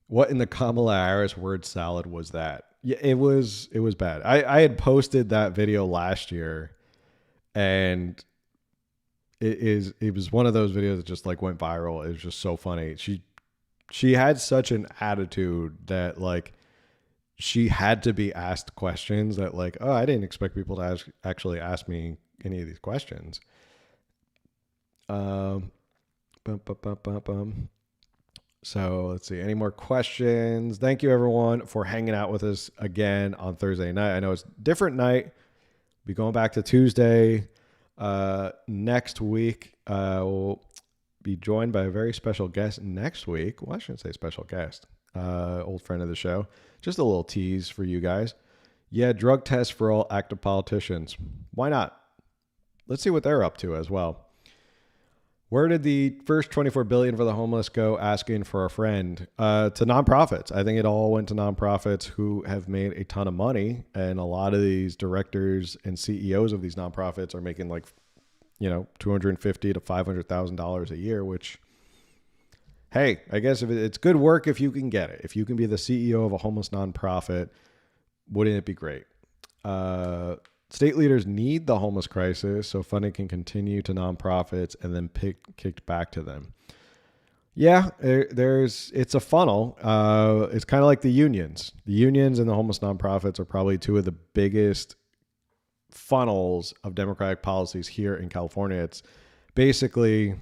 What in the Kamala Harris word salad was that? Yeah, it was bad. I had posted that video last year, and it was one of those videos that just like went viral. It was just so funny. She had such an attitude that like she had to be asked questions that like, oh, I didn't expect people to actually ask me any of these questions. So let's see. Any more questions? Thank you everyone for hanging out with us again on Thursday night. I know it's a different night. Be going back to Tuesday. Next week, we'll be joined by a very special guest next week. Well, I shouldn't say special guest. Old friend of the show. Just a little tease for you guys. Yeah, drug test for all active politicians. Why not? Let's see what they're up to as well. Where did the first $24 billion for the homeless go? Asking for a friend. To nonprofits. I think it all went to nonprofits who have made a ton of money. And a lot of these directors and CEOs of these nonprofits are making like, $250,000 to $500,000 a year, which, hey, I guess if it's good work if you can get it. If you can be the CEO of a homeless nonprofit, wouldn't it be great? State leaders need the homeless crisis so funding can continue to nonprofits and then kicked back to them. Yeah, it's a funnel. It's kind of like the unions. The unions and the homeless nonprofits are probably two of the biggest funnels of democratic policies here in California. It's basically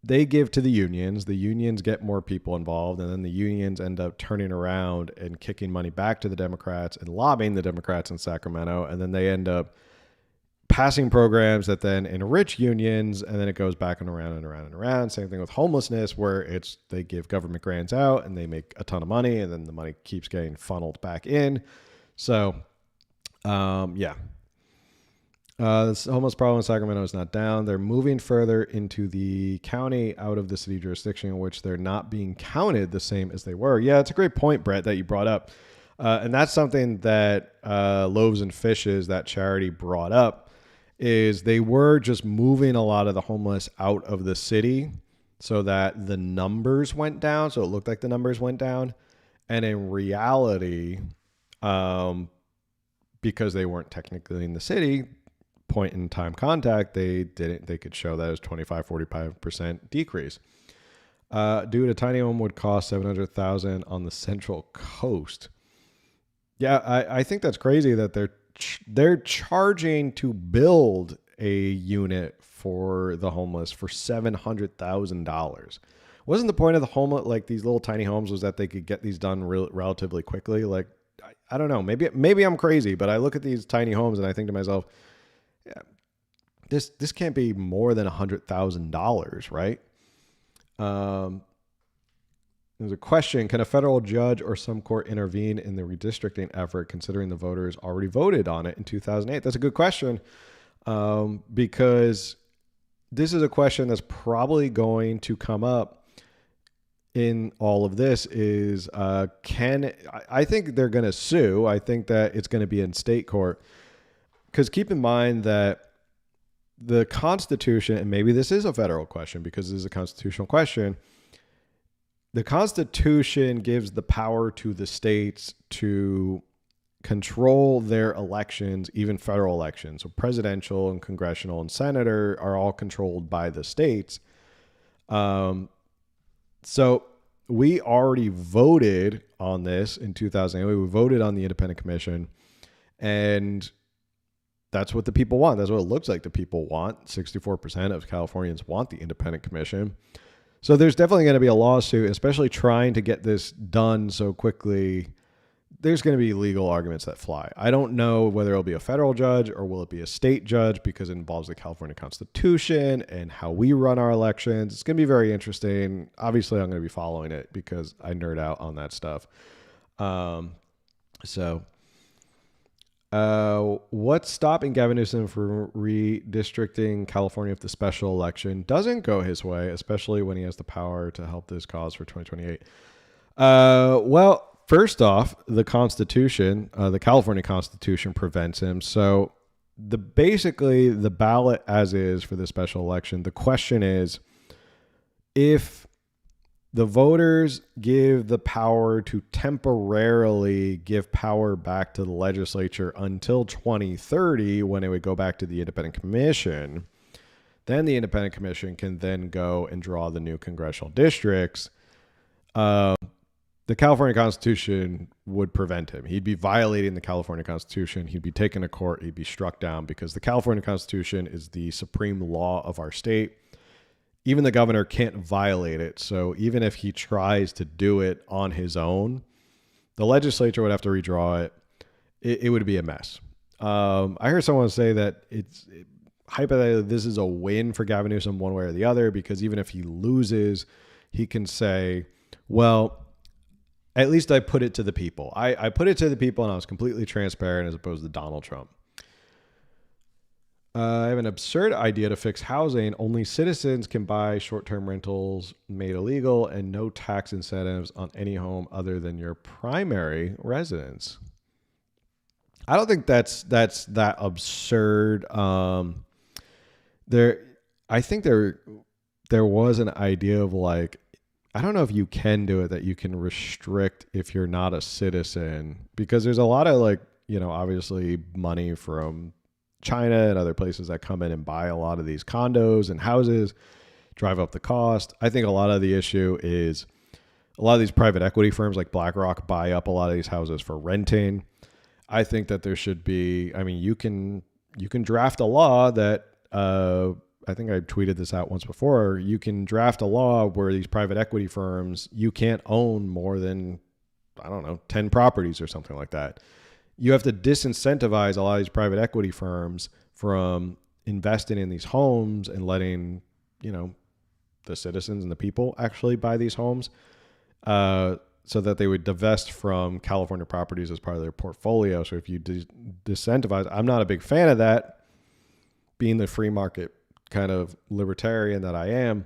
they give to the unions get more people involved, and then the unions end up turning around and kicking money back to the Democrats and lobbying the Democrats in Sacramento, and then they end up passing programs that then enrich unions, and then it goes back and around and around and around. Same thing with homelessness, where they give government grants out and they make a ton of money, and then the money keeps getting funneled back in. So, yeah. The homeless problem in Sacramento is not down. They're moving further into the county out of the city jurisdiction, in which they're not being counted the same as they were. Yeah, it's a great point, Brett, that you brought up. And that's something that Loaves and Fishes, that charity, brought up, is they were just moving a lot of the homeless out of the city so that the numbers went down. So it looked like the numbers went down. And in reality, because they weren't technically in the city, point in time contact, they could show that it was 45% decrease. Dude, a tiny home would cost $700,000 on the Central Coast. Yeah, I think that's crazy that they're charging to build a unit for the homeless for $700,000. Wasn't the point of the home, like these little tiny homes, was that they could get these done relatively quickly? Like, I don't know. Maybe I'm crazy, but I look at these tiny homes and I think to myself, yeah, this can't be more than $100,000, right? There's a question: can a federal judge or some court intervene in the redistricting effort, considering the voters already voted on it in 2008? That's a good question, because this is a question that's probably going to come up in all of this. Is I think they're going to sue. I think that it's going to be in state court, because keep in mind that the Constitution, and maybe this is a federal question because this is a constitutional question, the Constitution gives the power to the states to control their elections, even federal elections. So presidential and congressional and senator are all controlled by the states. So we already voted on this in 2008. We voted on the independent commission, and that's what the people want. That's what it looks like the people want. 64% of Californians want the independent commission. So there's definitely going to be a lawsuit, especially trying to get this done so quickly. There's going to be legal arguments that fly. I don't know whether it'll be a federal judge or will it be a state judge, because it involves the California Constitution and how we run our elections. It's going to be very interesting. Obviously, I'm going to be following it because I nerd out on that stuff. What's stopping Gavin Newsom from redistricting California if the special election doesn't go his way, especially when he has the power to help this cause for 2028? Well, first off, the Constitution, the California Constitution prevents him. So basically the ballot as is for the special election, the question is, if the voters give the power to temporarily give power back to the legislature until 2030, when it would go back to the independent commission, then the independent commission can then go and draw the new congressional districts. The California Constitution would prevent him. He'd be violating the California Constitution. He'd be taken to court. He'd be struck down, because the California Constitution is the supreme law of our state. Even the governor can't violate it. So even if he tries to do it on his own, the legislature would have to redraw it. It would be a mess. I heard someone say that hypothetically, this is a win for Gavin Newsom one way or the other, because even if he loses, he can say, well, at least I put it to the people. I put it to the people and I was completely transparent, as opposed to Donald Trump. I have an absurd idea to fix housing. Only citizens can buy short-term rentals made illegal, and no tax incentives on any home other than your primary residence. I don't think that's that absurd. I think there was an idea of, like, I don't know if you can do it, that you can restrict if you're not a citizen, because there's a lot of, like, obviously money from China and other places that come in and buy a lot of these condos and houses, drive up the cost. I think a lot of the issue is a lot of these private equity firms like BlackRock buy up a lot of these houses for renting. I think that there should be, you can draft a law that, I think I tweeted this out once before. You can draft a law where these private equity firms, you can't own more than, 10 properties or something like that. You have to disincentivize a lot of these private equity firms from investing in these homes and letting, the citizens and the people actually buy these homes, so that they would divest from California properties as part of their portfolio. So if you disincentivize, I'm not a big fan of that, being the free market kind of libertarian that I am.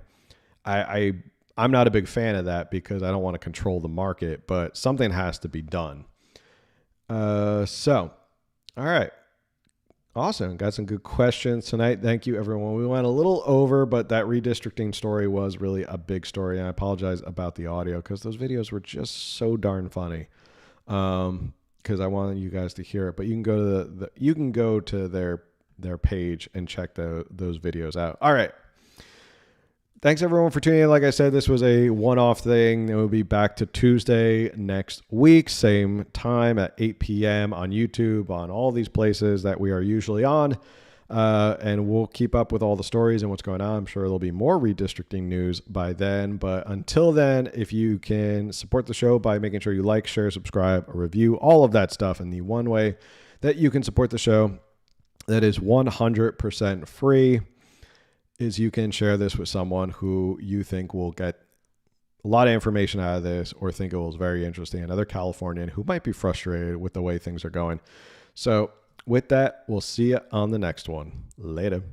I'm not a big fan of that, because I don't want to control the market, but something has to be done. All right. Awesome. Got some good questions tonight. Thank you, everyone. We went a little over, but that redistricting story was really a big story. And I apologize about the audio, because those videos were just so darn funny. Because I wanted you guys to hear it. But you can go to you can go to their their page and check those videos out. All right. Thanks everyone for tuning in. Like I said, this was a one-off thing. It will be back to Tuesday next week, same time at 8 p.m. on YouTube, on all these places that we are usually on. And we'll keep up with all the stories and what's going on. I'm sure there'll be more redistricting news by then. But until then, if you can support the show by making sure you like, share, subscribe, review, all of that stuff. And the one way that you can support the show that is 100% free is you can share this with someone who you think will get a lot of information out of this or think it was very interesting, another Californian who might be frustrated with the way things are going. So with that, we'll see you on the next one. Later.